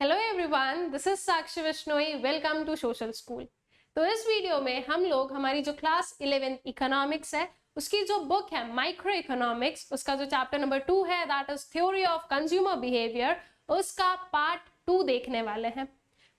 Hello everyone, this is Sakshi Vishnoi. Welcome to social school. तो इस video में हम लोग हमारी जो क्लास 11 इकोनॉमिक्स है उसकी जो बुक है माइक्रो इकोनॉमिक्स, उसका जो चैप्टर नंबर 2 है that is theory of consumer behaviour, उसका पार्ट 2 देखने वाले हैं।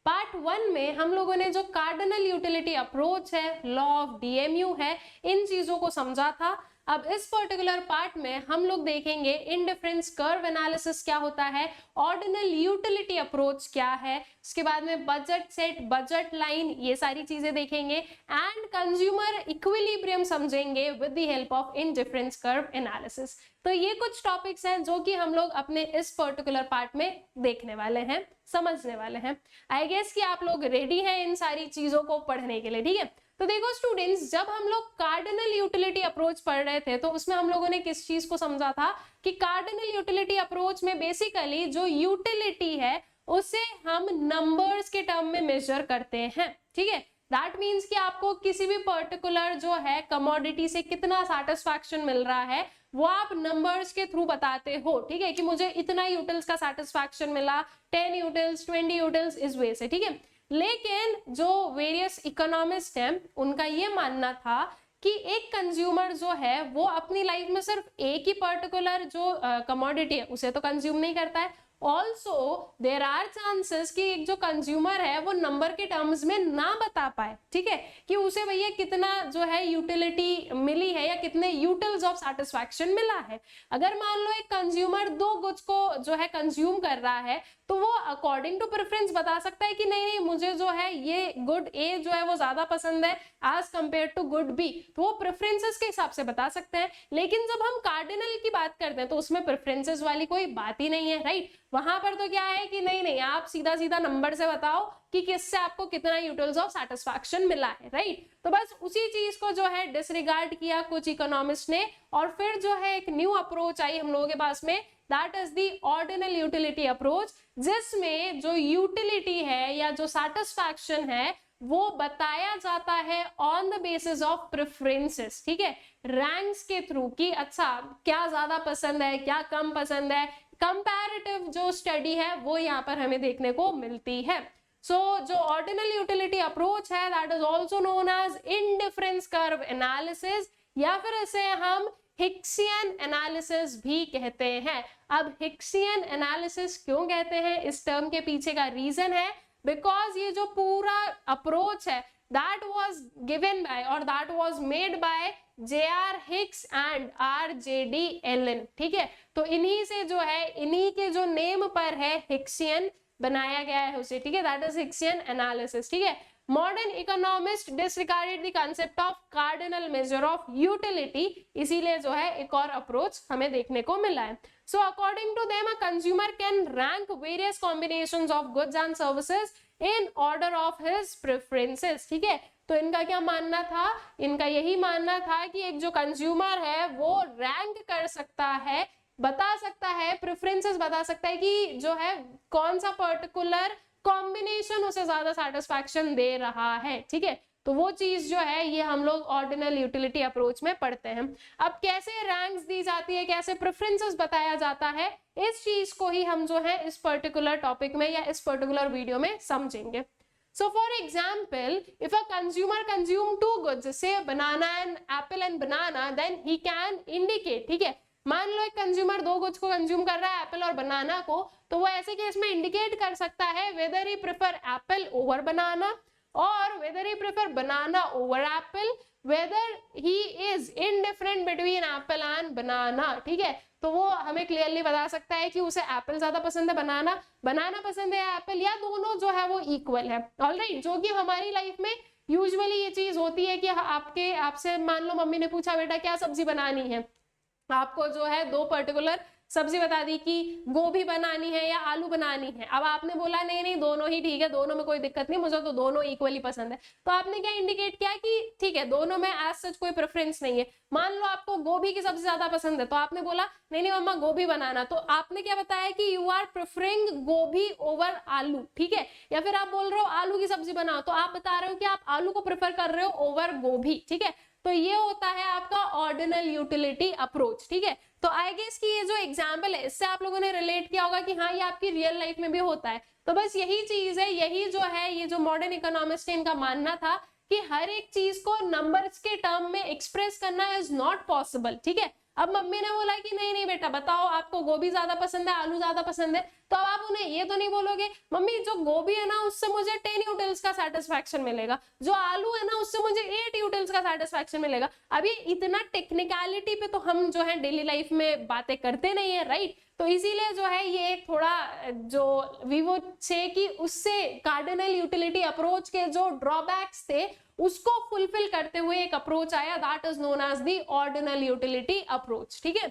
पार्ट 1 में हम लोगों ने जो कार्डिनल यूटिलिटी अप्रोच है, लॉ ऑफ डीएमयू है, इन चीजों को समझा था। अब इस पर्टिकुलर पार्ट में हम लोग देखेंगे इंडिफरेंस कर्व एनालिसिस क्या होता है, ऑर्डिनल यूटिलिटी अप्रोच क्या है, उसके बाद में बजट सेट, बजट लाइन, ये सारी चीजें देखेंगे एंड कंज्यूमर इक्विलिब्रियम समझेंगे with the help of indifference curve analysis. तो ये कुछ टॉपिक्स हैं जो कि हम लोग अपने इस पर्टिकुलर पार्ट में देखने वाले हैं, समझने वाले हैं। आई गेस कि आप लोग रेडी हैं इन सारी चीजों को पढ़ने के लिए, ठीक है। तो देखो स्टूडेंट्स, जब हम लोग कार्डिनल यूटिलिटी अप्रोच पढ़ रहे थे तो उसमें हम लोगों ने किस चीज को समझा था कि कार्डिनल यूटिलिटी अप्रोच में बेसिकली जो यूटिलिटी है उसे हम नंबर्स के टर्म में मेजर करते हैं, ठीक है। दैट मीन्स कि आपको किसी भी पर्टिकुलर जो है कमोडिटी से कितना सेटिस्फैक्शन मिल रहा है वो आप नंबर्स के थ्रू बताते हो, ठीक है, कि मुझे इतना यूटिल्स का सेटिस्फैक्शन मिला, 10 यूटिल्स, 20 यूटिल्स, इस वे से, ठीक है। लेकिन जो वेरियस इकोनॉमिस्ट हैं उनका ये मानना था कि एक कंज्यूमर जो है वो अपनी लाइफ में सिर्फ एक ही पर्टिकुलर जो कमोडिटी है उसे तो कंज्यूम नहीं करता है। ऑल्सो देर आर चांसेस कि एक जो कंज्यूमर है वो नंबर के टर्म्स में ना बता पाए, ठीक है, कि उसे भैया कितना जो है यूटिलिटी मिली है या कितने यूटिल्स ऑफ सेटिस्फैक्शन मिला है। अगर मान लो एक कंज्यूमर 2 गुड्स को जो है कंज्यूम कर रहा है तो वो अकॉर्डिंग टू प्रेफरेंस बता सकता है कि नहीं नहीं मुझे जो है ये गुड ए जो है वो ज्यादा पसंद है as compare to good B, तो वो प्रेफरेंसेस के हिसाब से बता सकते हैं। लेकिन जब हम कार्डिनल की बात करते हैं तो उसमें प्रेफरेंसेस वाली कोई बात ही नहीं है, राइट। वहां पर तो क्या है कि नहीं नहीं आप सीधा सीधा नंबर से बताओ कि किससे आपको कितना यूटिल्स ऑफ सेटिस्फैक्शन मिला है, राइट। तो बस उसी चीज को जो है डिसरिगार्ड किया कुछ इकोनॉमिस्ट ने और फिर जो है एक न्यू अप्रोच आई हम लोगों के पास में, that is the ordinal utility approach, जिसमें जो यूटिलिटी है या जो सेटिस्फैक्शन है वो बताया जाता है on the basis of preferences, ठीक है, रैंक्स के थ्रू कि अच्छा क्या ज्यादा पसंद है क्या कम पसंद है। कंपैरेटिव जो स्टडी है वो यहाँ पर हमें देखने को मिलती है। जो ऑर्डिनल यूटिलिटी अप्रोच है that is also known as indifference curve analysis या फिर इसे हम हिक्सियन एनालिसिस भी कहते हैं। अब हिक्सियन एनालिसिस क्यों कहते हैं, इस टर्म के पीछे का रीजन है बिकॉज ये जो पूरा अप्रोच है that was given by or that was made by J.R. Hicks and R.J.D. Allen, ठीक है। तो इन्हीं से जो है इन्हीं के जो नेम पर है हिक्सियन बनाया गया है उसे, ठीक है, दैट इज हिक्सियन एनालिसिस, ठीक है। Modern economist disregarded the concept of cardinal measure of utility, इसीलिए जो है एक और अप्रोच हमें देखने को मिला है। So according to them, a consumer can rank various combinations of goods and services in order of his preferences, ठीक है। तो इनका क्या मानना था, इनका यही मानना था कि एक जो कंज्यूमर है वो रैंक कर सकता है, बता सकता है, प्रेफरेंसेस बता सकता है कि जो है कौन सा पर्टिकुलर कॉम्बिनेशन उसे ज्यादा सेटिस्फैक्शन दे रहा है, ठीक है। तो वो चीज जो है ये हम लोग ऑर्डिनल यूटिलिटी अप्रोच में पढ़ते हैं। अब कैसे रैंक्स दी जाती है, कैसे प्रेफरेंसेस बताया जाता है, इस चीज को ही हम जो है इस पर्टिकुलर टॉपिक में या इस पर्टिकुलर वीडियो में समझेंगे। So for example, if a consumer consume 2 goods, say banana and apple and banana, then he can indicate, ठीक है। मान लो एक कंज्यूमर 2 गुड्स को कंज्यूम कर रहा है, एप्पल और बनाना को, तो वो ऐसे केस में इंडिकेट कर सकता है whether he prefer apple over banana और whether he prefer banana over apple, whether he is indifferent between apple and banana, ठीक है। तो वो हमें क्लियरली बता सकता है कि उसे एप्पल ज्यादा पसंद है, बनाना पसंद है एप्पल, या दोनों जो है वो इक्वल है, ऑलराइट। जो कि हमारी लाइफ में यूजुअली ये चीज होती है कि आपसे मान लो मम्मी ने पूछा बेटा क्या सब्जी बनानी है, आपको जो है 2 पर्टिकुलर सब्जी बता दी कि गोभी बनानी है या आलू बनानी है। अब आपने बोला नहीं नहीं दोनों ही ठीक है, दोनों में कोई दिक्कत नहीं, मुझे तो दोनों इक्वली पसंद है। तो आपने क्या इंडिकेट किया कि ठीक है दोनों में एज सच कोई प्रेफरेंस नहीं है। मान लो आपको गोभी की सब्जी ज्यादा पसंद है तो आपने बोला नहीं नहीं मम्मा गोभी बनाना, तो आपने क्या बताया कि यू आर प्रेफरिंग गोभी ओवर आलू, ठीक है। या फिर आप बोल रहे हो आलू की सब्जी बनाओ तो आप बता रहे हो कि आप आलू को प्रेफर कर रहे हो ओवर गोभी, ठीक है। तो ये होता है आपका ऑर्डिनल यूटिलिटी अप्रोच, ठीक है। तो आई गेस कि ये जो एग्जाम्पल है इससे आप लोगों ने रिलेट किया होगा कि हाँ ये आपकी रियल लाइफ में भी होता है। तो बस यही चीज है, यही जो है ये जो मॉडर्न इकोनॉमिस्ट है इनका मानना था कि हर एक चीज को नंबर्स के टर्म में एक्सप्रेस करना इज नॉट पॉसिबल, ठीक है। अब मम्मी ने बोला कि नहीं नहीं बेटा बताओ आपको गोभी ज्यादा पसंद है आलू ज्यादा पसंद है, तो अब आप उन्हें ये तो नहीं बोलोगे मम्मी जो गोभी है ना उससे मुझे 10 यूटिल्स का सेटिस्फैक्शन मिलेगा, जो आलू है ना उससे मुझे 8 यूटिल्स का सेटिस्फैक्शन मिलेगा। अभी इतना टेक्निकलिटी पे तो हम जो है डेली लाइफ में बातें करते नहीं है, राइट। तो इसीलिए जो है ये थोड़ा जो वी वुड से कि उससे कार्डिनल यूटिलिटी अप्रोच के जो ड्रॉबैक्स थे उसको फुलफिल करते हुए एक अप्रोच आया, that is known as the ordinal utility approach, ठीक है।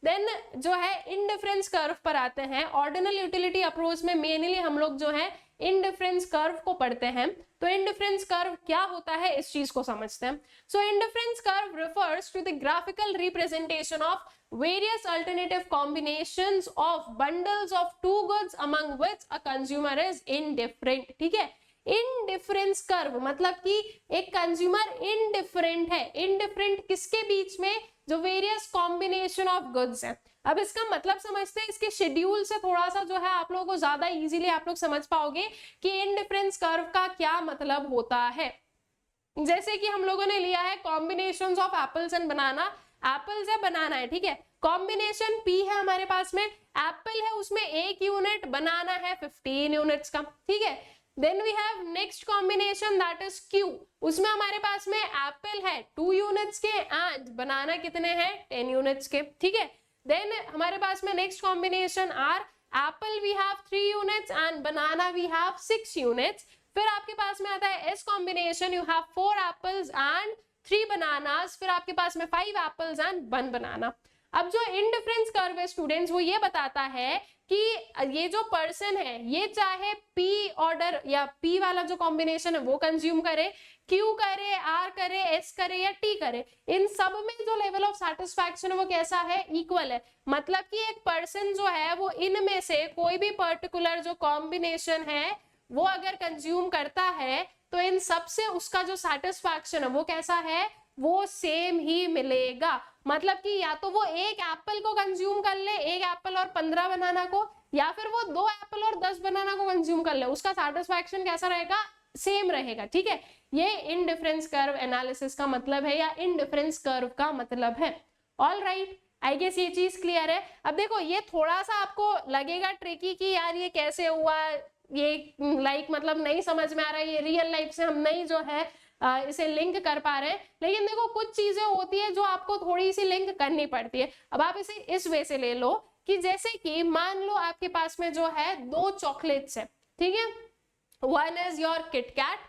देन जो है इंडिफरेंस कर्व पर आते हैं। ऑर्डिनल यूटिलिटी अप्रोच में मेनली हम लोग जो है इंडिफरेंस कर्व को पढ़ते हैं। तो इंडिफरेंस कर्व क्या होता है इस चीज को समझते हैं। So indifference curve refers to the graphical representation of various alternative combinations of bundles of two goods among which a consumer is indifferent, ठीक है। इंडिफरेंस कर्व मतलब कि एक कंज्यूमर इनडिफरेंट है, इनडिफरेंट किसके बीच में, जो वेरियस कॉम्बिनेशन ऑफ गुड्स है। अब इसका मतलब समझते हैं, इसके शेड्यूल से थोड़ा सा जो है आप लोगों को ज्यादा इजीली आप लोग समझ पाओगे कि इंडिफरेंस कर्व का क्या मतलब होता है। जैसे कि हम लोगों ने लिया है combinations of apples and banana, apples है बनाना है, ठीक है। कॉम्बिनेशन P है हमारे पास में, एप्पल है उसमें 1 यूनिट, बनाना है 15 यूनिट्स का, ठीक है। Then we have next combination that is Q, उसमें हमारे पास में एप्पल है 2 यूनिट्स के एंड बनाना कितने हैं 10 यूनिट्स के, ठीक है। देन हमारे पास में next combination R, apple we have 3 units and banana we have 6 units. फिर आपके पास में आता है S combination, you have 4 apples and 3 bananas, फिर आपके पास में 5 एप्पल्स एंड 1 बनाना। अब जो इंडिफरेंस कर्व है स्टूडेंट्स वो ये बताता है कि ये जो पर्सन है ये चाहे P ऑर्डर या P वाला जो कॉम्बिनेशन है वो कंज्यूम करे, Q करे, R करे, S करे या T करे, इन सब में जो लेवल ऑफ सेटिस्फैक्शन है वो कैसा है, इक्वल है। मतलब कि एक पर्सन जो है वो इनमें से कोई भी पर्टिकुलर जो कॉम्बिनेशन है वो अगर कंज्यूम करता है तो इन सब से उसका जो सेटिस्फैक्शन है वो कैसा है, वो सेम ही मिलेगा। मतलब कि या तो वो एक एप्पल को कंज्यूम कर ले, एक एप्पल और 15 बनाना को, या फिर वो 2 एप्पल और 10 बनाना को कंज्यूम कर ले, उसका सेटिस्फैक्शन कैसा रहेगा, सेम रहेगा, ठीक है। ये इंडिफरेंस कर्व एनालिसिस का मतलब है या इंडिफरेंस कर्व का मतलब है। ऑल राइट, आई गेस ये चीज क्लियर है। अब देखो ये थोड़ा सा आपको लगेगा ट्रिकी कि यार ये कैसे हुआ, ये मतलब नहीं समझ में आ रहा है, ये रियल लाइफ से हम नहीं जो है इसे लिंक कर पा रहे हैं। लेकिन देखो कुछ चीजें होती है जो आपको थोड़ी सी लिंक करनी पड़ती है। अब आप इसे इस वे से ले लो कि जैसे कि मान लो आपके पास में जो है 2 चॉकलेट्स है, ठीक है, वन इज योर किटकैट,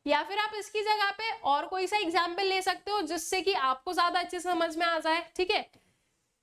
या फिर आप इसकी जगह पे और कोई सा एग्जाम्पल ले सकते हो जिससे कि आपको ज्यादा अच्छे से समझ में आ जाए, ठीक है।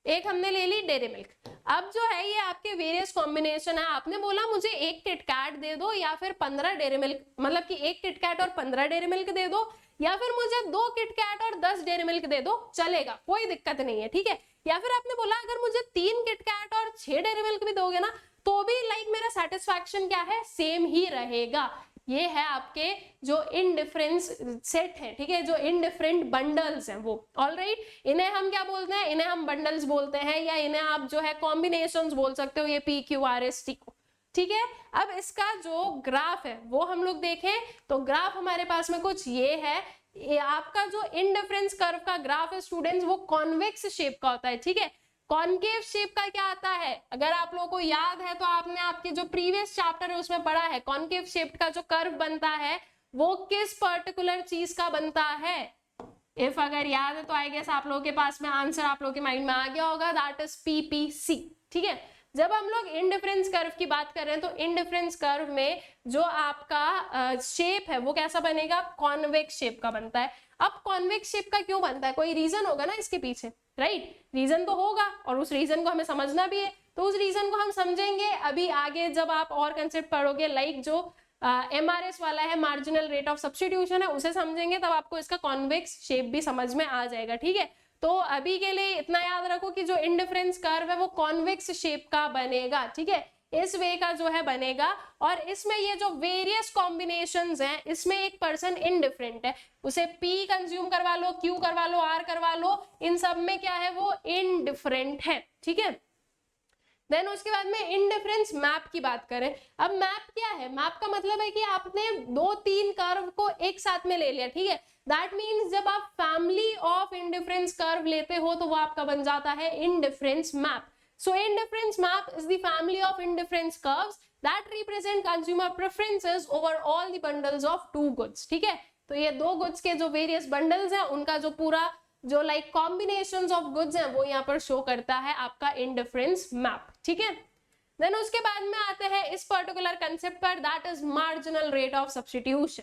एक हमने ले ली डेयरी मिल्क। अब जो है ये आपके वेरियस कॉम्बिनेशन है, आपने बोला मुझे 1 किटकैट दे दो या फिर 15 डेयरी मिल्क, मतलब कि 1 किटकैट और 15 डेयरी मिल्क दे दो, या फिर मुझे 2 किटकैट और 10 डेयरी मिल्क दे दो, चलेगा, कोई दिक्कत नहीं है, ठीक है। या फिर आपने बोला अगर मुझे 3 किटकैट और 6 डेयरी मिल्क भी दोगे ना तो भी मेरा सेटिस्फैक्शन क्या है, सेम ही रहेगा। ये है आपके जो इनडिफरेंस सेट है, ठीक है, जो इनडिफरेंट बंडल्स हैं वो। ऑल राइट, इन्हें हम क्या बोलते हैं, इन्हें हम बंडल्स बोलते हैं, या इन्हें आप जो है कॉम्बिनेशंस बोल सकते हो, ये PQRST को, ठीक है। अब इसका जो ग्राफ है वो हम लोग देखें तो ग्राफ हमारे पास में कुछ ये है। ये आपका जो इंडिफरेंस कर्व का ग्राफ है स्टूडेंट्स वो कॉन्वेक्स शेप का होता है, ठीक है। कॉन्केव शेप का क्या आता है, अगर आप लोगों को याद है तो आपने आपके जो प्रीवियस चैप्टर है उसमें पढ़ा है, कॉन्केव शेप का जो कर्व बनता है वो किस पर्टिकुलर चीज का बनता है। इफ अगर याद है तो आई गेस आप लोगों के पास में आंसर आप लोगों के माइंड में आ गया होगा, दैट इज PPC, ठीक है। जब हम लोग इंडिफरेंस कर्व की बात कर रहे हैं तो इंडिफरेंस कर्व में जो आपका शेप है वो कैसा बनेगा, कॉन्वेक्स शेप का बनता है। अब कॉन्वेक्स शेप का क्यों बनता है, कोई रीजन होगा ना इसके पीछे, राइट, रीजन तो होगा और उस रीजन को हमें समझना भी है। तो उस रीजन को हम समझेंगे अभी आगे जब आप और कंसेप्ट पढ़ोगे, लाइक जो MRS वाला है, मार्जिनल रेट ऑफ सब्स्टिट्यूशन है, उसे समझेंगे तब आपको इसका कॉन्वेक्स शेप भी समझ में आ जाएगा, ठीक है। तो अभी के लिए इतना याद रखो कि जो इंडिफरेंस कर्व है वो कॉन्वेक्स शेप का बनेगा, ठीक है। इस वे का जो है बनेगा। और इसमें ये जो वेरियस कॉम्बिनेशंस हैं, इसमें एक पर्सन इनडिफरेंट है, उसे P कंज्यूम करवा लो, Q करवा लो, R करवा लो, इन सब में क्या है, वो इनडिफरेंट है, ठीक है। देन उसके बाद में इंडिफरेंस मैप की बात करें। अब मैप क्या है, मैप का मतलब है कि आपने 2-3 कर्व को एक साथ में ले लिया, ठीक है। दैट मीन्स जब आप फैमिली ऑफ इंडिफरेंस कर्व लेते हो तो वो आपका बन जाता है indifference map. So indifference map is the family of indifference curves that represent consumer preferences over all the bundles of 2 goods, ठीक है। तो ये 2 गुड्स के जो वेरियस बंडल्स हैं उनका जो पूरा जो लाइक कॉम्बिनेशंस ऑफ गुड्स हैं वो यहाँ पर शो करता है आपका इंडिफरेंस मैप, ठीक है। देन उसके बाद में आते हैं इस पर्टिकुलर कंसेप्ट पर, that is marginal rate of substitution.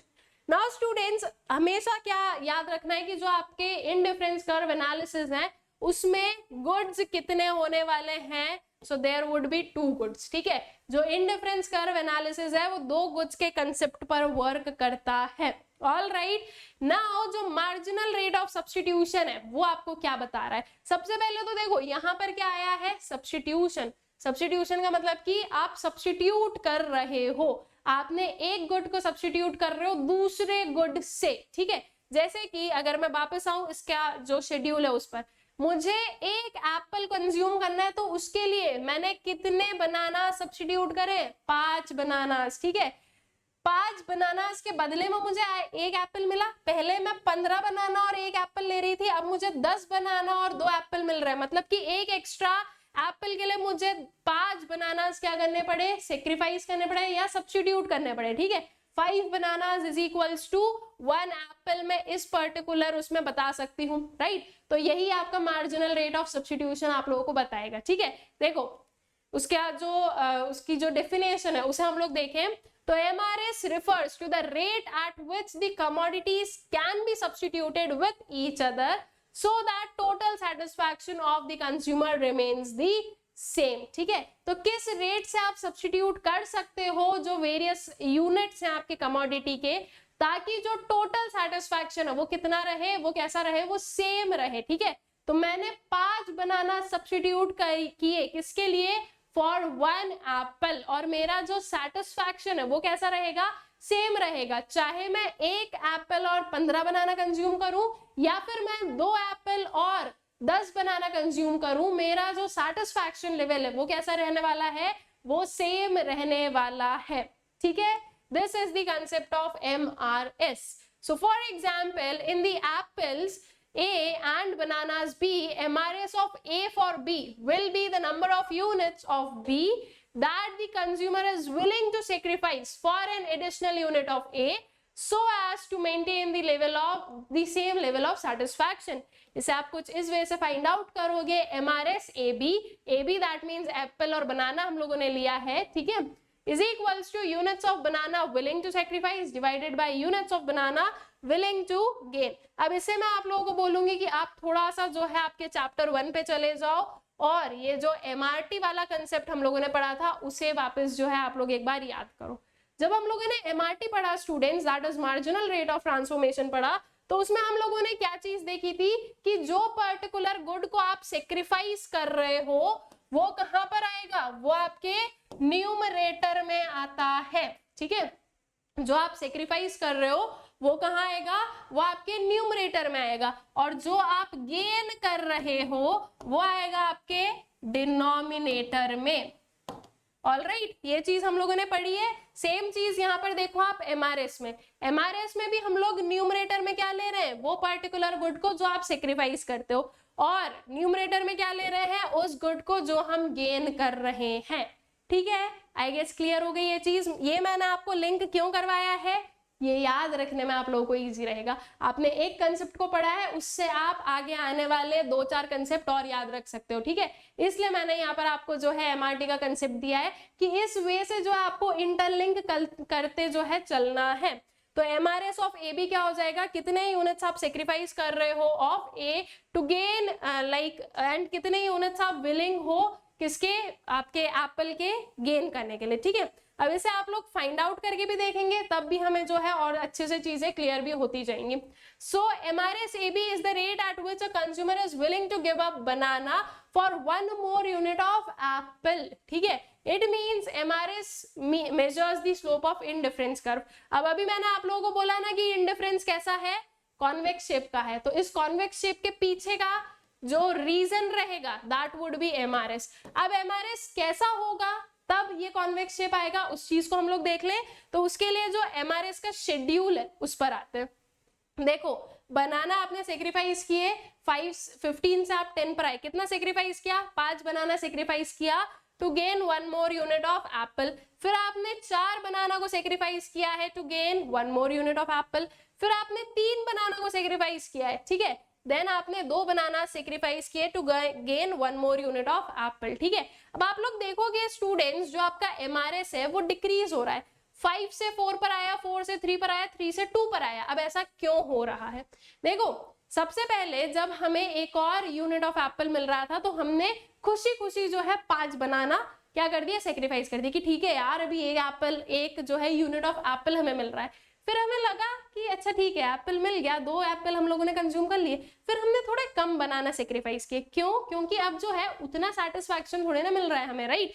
Now students, हमेशा क्या याद रखना है कि जो आपके इंडिफरेंस कर्व एनालिसिस है उसमें गुड्स कितने होने वाले हैं, so there would be 2 goods, ठीक है। जो इंडिफरेंस कर्व एनालिसिस है वो 2 गुड्स के कंसेप्ट पर वर्क करता है। ऑल राइट, नाउ जो मार्जिनल रेट ऑफ सब्स्टिट्यूशन है वो आपको क्या बता रहा है। सबसे पहले तो देखो यहाँ पर क्या आया है, सब्स्टिट्यूशन। सब्स्टिट्यूशन का मतलब कि आप सब्स्टिट्यूट कर रहे हो, आपने एक गुड को सब्स्टिट्यूट कर रहे हो दूसरे गुड से, ठीक है। जैसे कि अगर मैं वापस आऊं इसका जो शेड्यूल है उस पर, मुझे एक एप्पल कंज्यूम करना है तो उसके लिए मैंने कितने बनाना सब्स्टिट्यूट करे, 5 बनानास, ठीक है। 5 बनानास के बदले में मुझे एक एप्पल मिला। पहले मैं 15 बनाना और एक एप्पल ले रही थी, अब मुझे 10 बनाना और 2 एप्पल मिल रहा है, मतलब कि एक एक्स्ट्रा एप्पल के लिए मुझे 5 बनानास क्या करने पड़े, सेक्रीफाइस करने पड़े या सब्स्टिट्यूट करने पड़े, ठीक है। 5 bananas is equals to 1 apple में इस पर्टिकुलर उसमें बता सकती हूँ, राइट। तो यही आपका मार्जिनल रेट ऑफ सब्स्टिट्यूशन आप लोगों को बताएगा, ठीक है। देखो उसका जो उसकी जो डेफिनेशन है उसे हम लोग देखें तो MRS refers to the rate at which the commodities can be substituted with each other so that total satisfaction of the consumer remains the same, ठीक है। तो किस रेट से आप सब्स्टिट्यूट कर सकते हो जो वेरियस यूनिट्स हैं आपके कमोडिटी के, ताकि जो टोटल सेटिस्फैक्शन है वो कितना रहे, वो कैसा रहे, वो सेम रहे, ठीक है। तो मैंने 5 बनाना सब्स्टिट्यूट किए किसके लिए, फॉर 1 एप्पल, और मेरा जो सेटिस्फैक्शन है वो कैसा रहेगा, सेम रहेगा, चाहे मैं एक एप्पल और 15 बनाना कंज्यूम करूं या फिर मैं 2 एप्पल और 10 बनाना कंज्यूम करूं, मेरा जो सेटिस्फैक्शन लेवल है वो कैसा रहने वाला है, वो सेम रहने वाला है, ठीक है। This is the concept of MRS. So for example, in the apples A and bananas B, MRS of A for B will be the number of units of B that the consumer is willing to sacrifice for an additional unit of A so as to maintain the level of the same level of satisfaction. इसे आप कुछ इस वे से find out करोगे, MRS AB that means Apple और बनाना हम लोगों ने लिया है, ठीक है, is equals to units of banana willing to sacrifice divided by units of banana willing to gain. अब इसे मैं आप लोगों को बोलूंगी कि आप थोड़ा सा जो है आपके चैप्टर 1 पे चले जाओ और ये जो MRT वाला कंसेप्ट हम लोगों ने पढ़ा था उसे वापस जो है आप लोग एक बार याद करो। जब हम लोगों ने MRT पढ़ा students, that is marginal rate of transformation पढ़ा, तो उसमें हम लोगों ने क्या चीज देखी थी कि जो पर्टिकुलर गुड को आप सेक्रीफाइस कर रहे हो वो कहां पर आएगा, वो आपके न्यूमरेटर में आता है, ठीक है। जो आप सेक्रीफाइस कर रहे हो वो कहां आएगा, वो आपके न्यूमरेटर में आएगा, और जो आप गेन कर रहे हो वो आएगा आपके डिनोमिनेटर में। ऑलराइट, ये चीज हम लोगों ने पढ़ी है। सेम चीज यहाँ पर देखो आप MRS में भी हम लोग न्यूमरेटर में क्या ले रहे हैं, वो पर्टिकुलर गुड को जो आप सेक्रीफाइस करते हो, और न्यूमरेटर में क्या ले रहे हैं, उस गुड को जो हम गेन कर रहे हैं, ठीक है। आई गेस क्लियर हो गई ये चीज। ये मैंने आपको लिंक क्यों करवाया है, ये याद रखने में आप लोगों को इजी रहेगा। आपने एक कंसेप्ट को पढ़ा है, उससे आप आगे आने वाले 2-4 कंसेप्ट और याद रख सकते हो, ठीक है। इसलिए मैंने यहाँ पर आपको जो है MRT का कंसेप्ट दिया है कि इस वे से जो आपको इंटरलिंक करते जो है चलना है। तो MRS ऑफ AB क्या हो जाएगा, कितने यूनिट्स आप सेक्रीफाइस कर रहे हो of A to gain like, and कितने यूनिट्स आप विलिंग हो किसके, आपके एप्पल के गेन करने के लिए, ठीक है। अब इसे आप लोग फाइंड आउट करके भी देखेंगे, तब भी हमें जो है और अच्छे से चीजें क्लियर भी होती जाएंगी। So MRSAB is the rate at which a consumer is willing to give up banana for 1 more unit of apple, ठीक है। It means MRS measures the slope of indifference curve. अब अभी मैंने आप लोगों को बोला ना कि इंडिफरेंस कैसा है, कॉन्वेक्स शेप का है, तो इस कॉन्वेक्स शेप के पीछे का जो रीजन रहेगा दैट वुड बी MRS। अब MRS कैसा होगा तब ये कॉन्वेक्स शेप आएगा, उस चीज को हम लोग देख लें। तो उसके लिए जो MRS का शेड्यूल है उस पर आते हैं। देखो बनाना आपने सेक्रीफाइस किए 15 से आप 10 पर आए, कितना सेक्रीफाइस किया, 5 बनाना सेक्रीफाइस किया to gain 1 more unit of apple। फिर आपने 4 बनाना को सेक्रीफाइस किया है to gain 1 more unit of apple। फिर आपने 3 बनाना को सेक्रीफाइस किया है, ठीक है, देन आपने 2 बनाना सेक्रीफाइस किए to gain 1 more unit of apple, ठीक है। अब आप लोग देखोगे स्टूडेंट्स जो आपका MRS है वो डिक्रीज हो रहा है, 5 से 4 पर आया, 4 से 3 पर आया, 3 से 2 पर आया। अब ऐसा क्यों हो रहा है, देखो सबसे पहले जब हमें एक और यूनिट ऑफ एप्पल मिल रहा था तो हमने खुशी खुशी जो है 5 बनाना क्या कर दिया, सेक्रीफाइस कर दिया कि ठीक है यार अभी एक एप्पल, एक जो है यूनिट ऑफ एप्पल हमें मिल रहा है। फिर हमें लगा कि अच्छा ठीक है एप्पल मिल गया, 2 एप्पल हम लोगों ने कंज्यूम कर लिए, फिर हमने थोड़े कम बनाना सेक्रीफाइस किए। क्यों, क्योंकि अब जो है उतना सेटिस्फैक्शन थोड़े ना मिल रहा है हमें, राइट।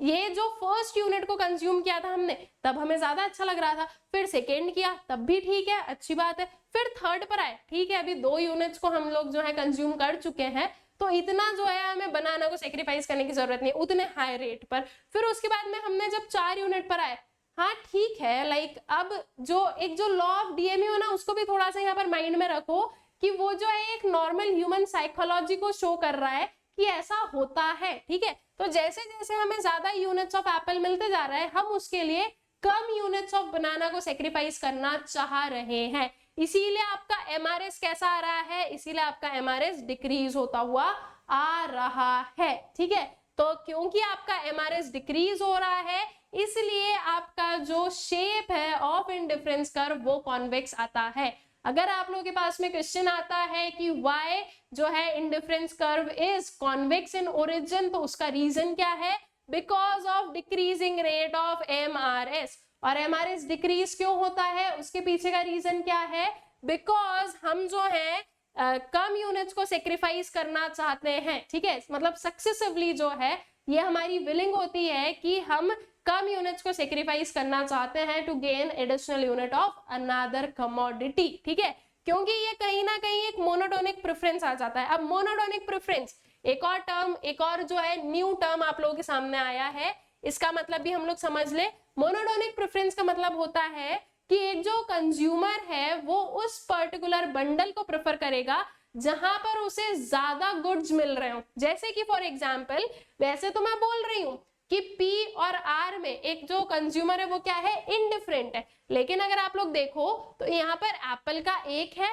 ये जो फर्स्ट यूनिट को कंज्यूम किया था हमने तब हमें ज्यादा अच्छा लग रहा था, फिर सेकेंड किया तब भी ठीक है, अच्छी बात है, फिर थर्ड पर आए, ठीक है अभी 2 यूनिट्स को हम लोग जो है कंज्यूम कर चुके हैं, तो इतना जो है हमें बनाना को सेक्रीफाइस करने की जरूरत नहीं उतने हाई रेट पर। फिर उसके बाद में हमने जब 4 यूनिट पर आए, हाँ ठीक है, लाइक अब जो एक जो लॉ ऑफ DMU है ना उसको भी थोड़ा सा यहाँ पर माइंड में रखो कि वो जो है एक नॉर्मल ह्यूमन साइकोलॉजी को शो कर रहा है कि ऐसा होता है, ठीक है। तो जैसे जैसे हमें ज्यादा यूनिट्स ऑफ एप्पल मिलते जा रहा है हम उसके लिए कम यूनिट्स ऑफ बनाना को सेक्रीफाइस करना चाह रहे हैं, इसीलिए आपका MRS कैसा आ रहा है, इसीलिए आपका MRS डिक्रीज होता हुआ आ रहा है, ठीक है। तो क्योंकि आपका MRS डिक्रीज हो रहा है इसलिए आपका जो शेप है ऑफ इंडिफरेंस कर्व वो कॉन्वेक्स आता है। अगर आप लोगों के पास में क्वेश्चन आता है कि वाई जो है indifference curve is convex in origin, तो उसका रीजन क्या है, because of decreasing rate of MRS। और MRS डिक्रीज क्यों होता है, उसके पीछे का रीजन क्या है, बिकॉज हम जो है कम यूनिट्स को सेक्रीफाइस करना चाहते हैं, ठीक है, मतलब सक्सेसिवली जो है ये हमारी विलिंग होती है कि हम कम यूनिट्स को सेक्रीफाइस करना चाहते हैं to gain additional unit of another commodity, ठीक है, क्योंकि ये कहीं ना कहीं एक मोनोटोनिक प्रेफरेंस आ जाता है। अब मोनोटोनिक प्रेफरेंस एक और टर्म, एक और जो है न्यू टर्म आप लोगों के सामने आया है, इसका मतलब भी हम लोग समझ ले। मोनोटोनिक प्रेफरेंस का मतलब होता है कि एक जो कंज्यूमर है वो उस पर्टिकुलर बंडल को प्रेफर करेगा जहां पर उसे ज्यादा गुड्स मिल रहे हो। जैसे कि फॉर एग्जाम्पल वैसे तो मैं बोल रही हूँ कि P और R में एक जो कंज्यूमर है वो क्या है, इनडिफरेंट है, लेकिन अगर आप लोग देखो तो यहाँ पर एप्पल का 1 है,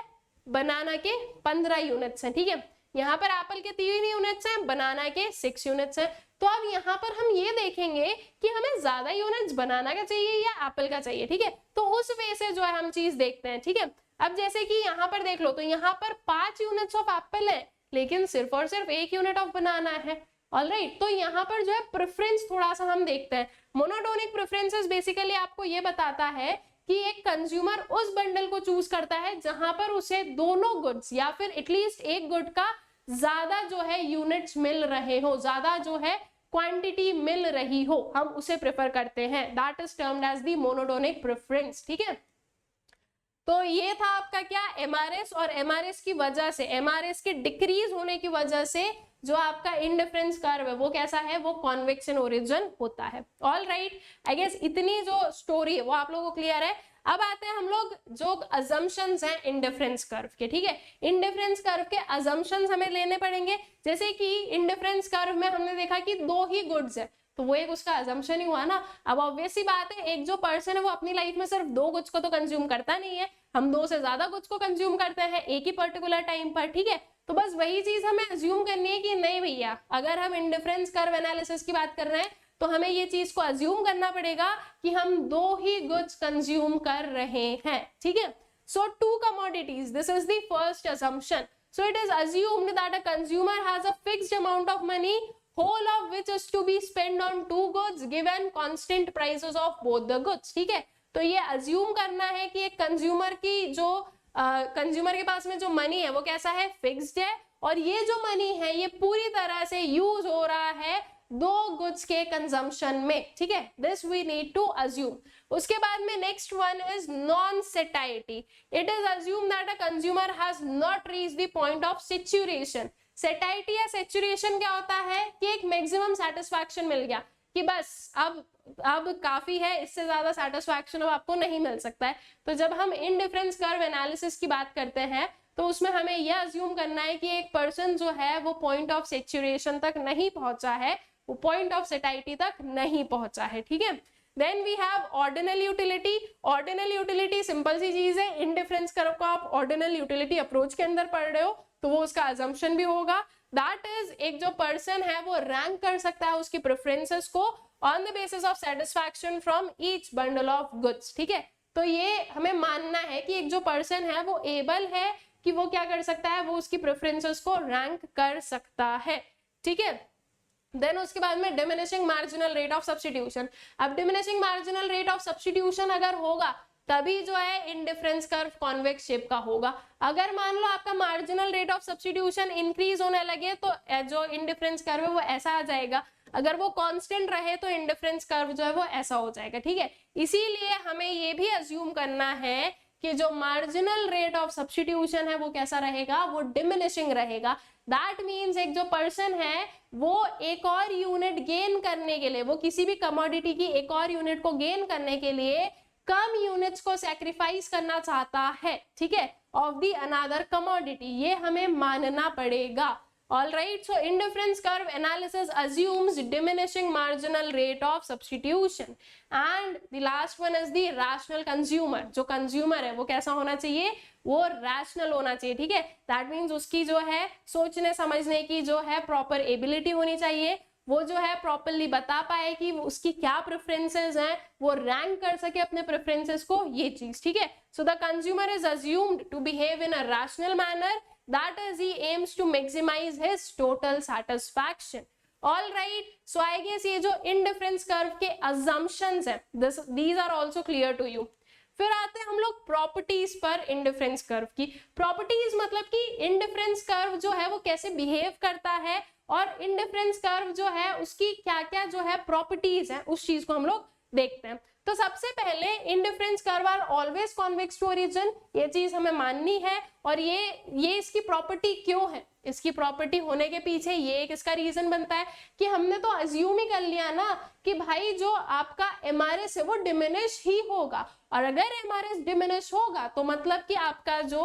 बनाना के 15 यूनिट्स हैं, ठीक है, यहाँ पर एप्पल के 3 यूनिट्स हैं, बनाना के 6 यूनिट्स हैं। तो अब यहाँ पर हम ये देखेंगे कि हमें ज्यादा यूनिट्स बनाना का चाहिए या एप्पल का चाहिए, ठीक है, तो उस वे से जो है हम चीज देखते हैं, ठीक है। अब जैसे कि यहाँ पर देख लो तो यहाँ पर 5 यूनिट्स ऑफ एप्पल है लेकिन सिर्फ और सिर्फ 1 यूनिट ऑफ बनाना है, ऑलराइट। तो यहाँ पर जो है प्रेफरेंस थोड़ा सा हम देखते हैं। मोनोटोनिक प्रेफरेंसेस बेसिकली आपको ये बताता है कि एक कंज्यूमर उस बंडल को चूज करता है जहां पर उसे दोनों गुड्स या फिर एटलीस्ट एक गुड का ज्यादा जो है यूनिट्स मिल रहे हो, ज्यादा जो है क्वांटिटी मिल रही हो, हम उसे प्रेफर करते हैं, that is termed as the monotonic preference, ठीक है। तो ये था आपका क्या, MRS, और MRS की वजह से, MRS के डिक्रीज होने की वजह से जो आपका इंडिफरेंस कर्व है वो कैसा है, वो कॉन्वेक्स इन ओरिजिन होता है। ऑल राइट, आई गेस इतनी जो स्टोरी है वो आप लोगों को क्लियर है। अब आते हैं हम लोग जो अजम्पशंस हैं इंडिफरेंस कर्व के, ठीक है, इंडिफरेंस कर्व के अजम्पशंस हमें लेने पड़ेंगे। जैसे कि इंडिफरेंस कर्व में हमने देखा कि 2 ही गुड्स है, तो वो एक उसका अजम्पशन ही हुआ ना। अब ऑब्वियस सी बात है एक जो पर्सन है वो अपनी लाइफ में सिर्फ 2 गुड्स को तो कंज्यूम करता नहीं है, हम 2 से ज्यादा गुड्स को कंज्यूम करते हैं एक ही पर्टिकुलर टाइम पर, ठीक है। तो बस वही चीज हमें अज्यूम करनी है कि नहीं भैया, अगर हम इंडिफरेंस कर्व एनालिसिस की बात कर रहे हैं तो हमें ये चीज को अज्यूम करना पड़ेगा कि हम 2 ही गुड्स कंज्यूम कर रहे हैं, ठीक है। सो 2 commodities, this is the first assumption. So it is assumed that a consumer has a fixed amount of money whole of which is to be spent on two goods given constant prices of both the goods। ठीक है, तो ये assume करना है कि एक consumer की जो कंज्यूमर के पास में जो मनी है वो कैसा है, फिक्स्ड है, और ये जो मनी है ये पूरी तरह से यूज हो रहा है दो गुड्स के कंजम्पशन में। ठीक है, this we need to assume. उसके बाद में next one is non satiety. It is assume that a consumer has not reached the point of saturation. Satiety या सैचुरेशन क्या होता है कि एक मैक्सिमम सेटिस्फैक्शन मिल गया कि बस अब काफी है, इससे ज्यादा सेटिस्फैक्शन अब आपको नहीं मिल सकता है। तो जब हम इनडिफरेंस कर्व एनालिसिस की बात करते हैं तो उसमें हमें यह अज्यूम करना है कि एक पर्सन जो है वो पॉइंट ऑफ सैचुरेशन तक नहीं पहुंचा है, वो पॉइंट ऑफ सेटाइटी तक नहीं पहुंचा है। ठीक है, then we have ordinal utility. Ordinal utility simple सी चीज है, इनडिफरेंस कर्व को आप ऑर्डिनल यूटिलिटी अप्रोच के अंदर पढ़ रहे हो तो वो उसका अजम्पशन भी होगा। दैट इज एक जो पर्सन है वो रैंक कर सकता है उसकी प्रेफरेंसेस को on the basis of satisfaction from each bundle of goods. ठीक है, तो ये हमें मानना है कि एक जो पर्सन है वो एबल है कि वो क्या कर सकता है, वो उसकी प्रेफरेंसेस को रैंक कर सकता है। ठीक है, देन उसके बाद में diminishing marginal rate of substitution. अब diminishing marginal rate of substitution अगर होगा तभी जो है इनडिफरेंस कर्व कॉन्वेक्स शेप का होगा। अगर मान लो आपका marginal rate of substitution increase होने लगे तो जो इनडिफरेंस कर्व है वो ऐसा आ जाएगा, अगर वो कांस्टेंट रहे तो इनडिफरेंस कर्व जो है वो ऐसा हो जाएगा। ठीक है, इसीलिए हमें ये भी अज्यूम करना है कि जो मार्जिनल रेट ऑफ सब्स्टिट्यूशन है वो कैसा रहेगा, वो डिमिनिशिंग रहेगा। दैट मीन्स एक जो पर्सन है वो एक और यूनिट गेन करने के लिए, वो किसी भी कमोडिटी की एक और यूनिट को गेन करने के लिए कम यूनिट्स को सैक्रिफाइस करना चाहता है। ठीक है, ऑफ द अनदर कमोडिटी, ये हमें मानना पड़ेगा। All right, so indifference curve analysis assumes diminishing marginal rate of substitution, and the last one is the rational consumer। जो consumer है वो कैसा होना चाहिए, वो rational होना चाहिए। ठीक है, that means उसकी जो है सोचने समझने की जो है proper ability होनी चाहिए, वो जो है प्रॉपरली बता पाए कि उसकी क्या प्रेफरेंसेस हैं, वो रैंक कर सके अपने प्रेफरेंसेस को, ये चीज। ठीक है, so the consumer is assumed to behave in a rational manner, that is he aims to maximize his total satisfaction। All right, so I guess ये जो indifference curve के assumptions हैं, these are also clear to you। फिर आते हैं हम लोग properties पर इंडिफरेंस कर्व की। प्रॉपर्टीज मतलब कि इंडिफरेंस कर्व जो है वो कैसे बिहेव करता है और इंडिफरेंस कर्व जो है उसकी क्या क्या जो है प्रॉपर्टीज है, उस चीज को हम लोग देखते हैं। तो सबसे पहले indifference curve are always convex to origin, ये चीज हमें माननी है। और ये इसकी प्रॉपर्टी क्यों है, इसकी प्रॉपर्टी होने के पीछे ये एक इसका रीजन बनता है कि हमने तो अज्यूम ही कर लिया ना कि भाई जो आपका एमआरएस है वो डिमिनिश ही होगा, और अगर एमआरएस डिमिनिश होगा तो मतलब कि आपका जो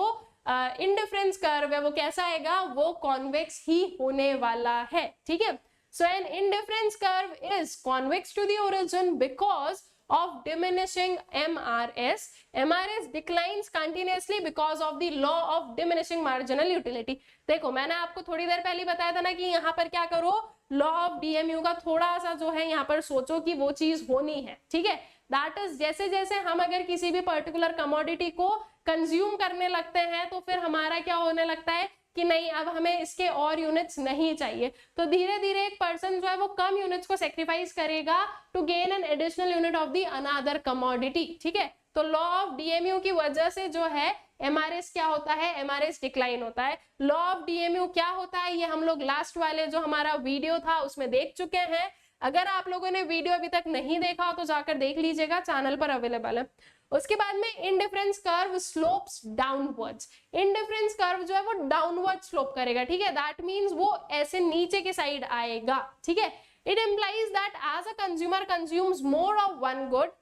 इंडिफरेंस कर्व है वो कैसा आएगा, वो कॉन्वेक्स ही होने वाला है। ठीक है, so an indifference curve is convex to the origin because of diminishing MRS. MRS declines continuously because of the law of diminishing marginal utility। देखो मैंने आपको थोड़ी देर पहले बताया था ना कि यहाँ पर क्या करो, लॉ ऑफ DMU का थोड़ा सा जो है यहाँ पर सोचो कि वो चीज होनी है। ठीक है, दैट इज जैसे जैसे हम अगर किसी भी पर्टिकुलर कमोडिटी को कंज्यूम करने लगते हैं तो फिर हमारा क्या होने लगता है कि नहीं अब हमें इसके और यूनिट्स नहीं चाहिए, तो धीरे धीरे एक पर्सन जो है वो कम यूनिट्स को सेक्रीफाइस करेगा to gain an additional unit of the another commodity. ठीक है, तो लॉ ऑफ DMU की वजह से जो है MRS क्या होता है, MRS डिक्लाइन होता है। लॉ ऑफ DMU क्या होता है ये हम लोग लास्ट वाले जो हमारा वीडियो था उसमें देख चुके हैं। अगर आप लोगों ने वीडियो अभी तक नहीं देखा हो तो जाकर देख लीजिएगा, चैनल पर अवेलेबल है। उसके बाद में indifference curve slopes downwards. Indifference curve जो है वो डाउनवर्ड स्लोप करेगा। ठीक है, दैट मींस वो ऐसे नीचे की साइड आएगा। ठीक है, it implies that as a consumer consumes more of one good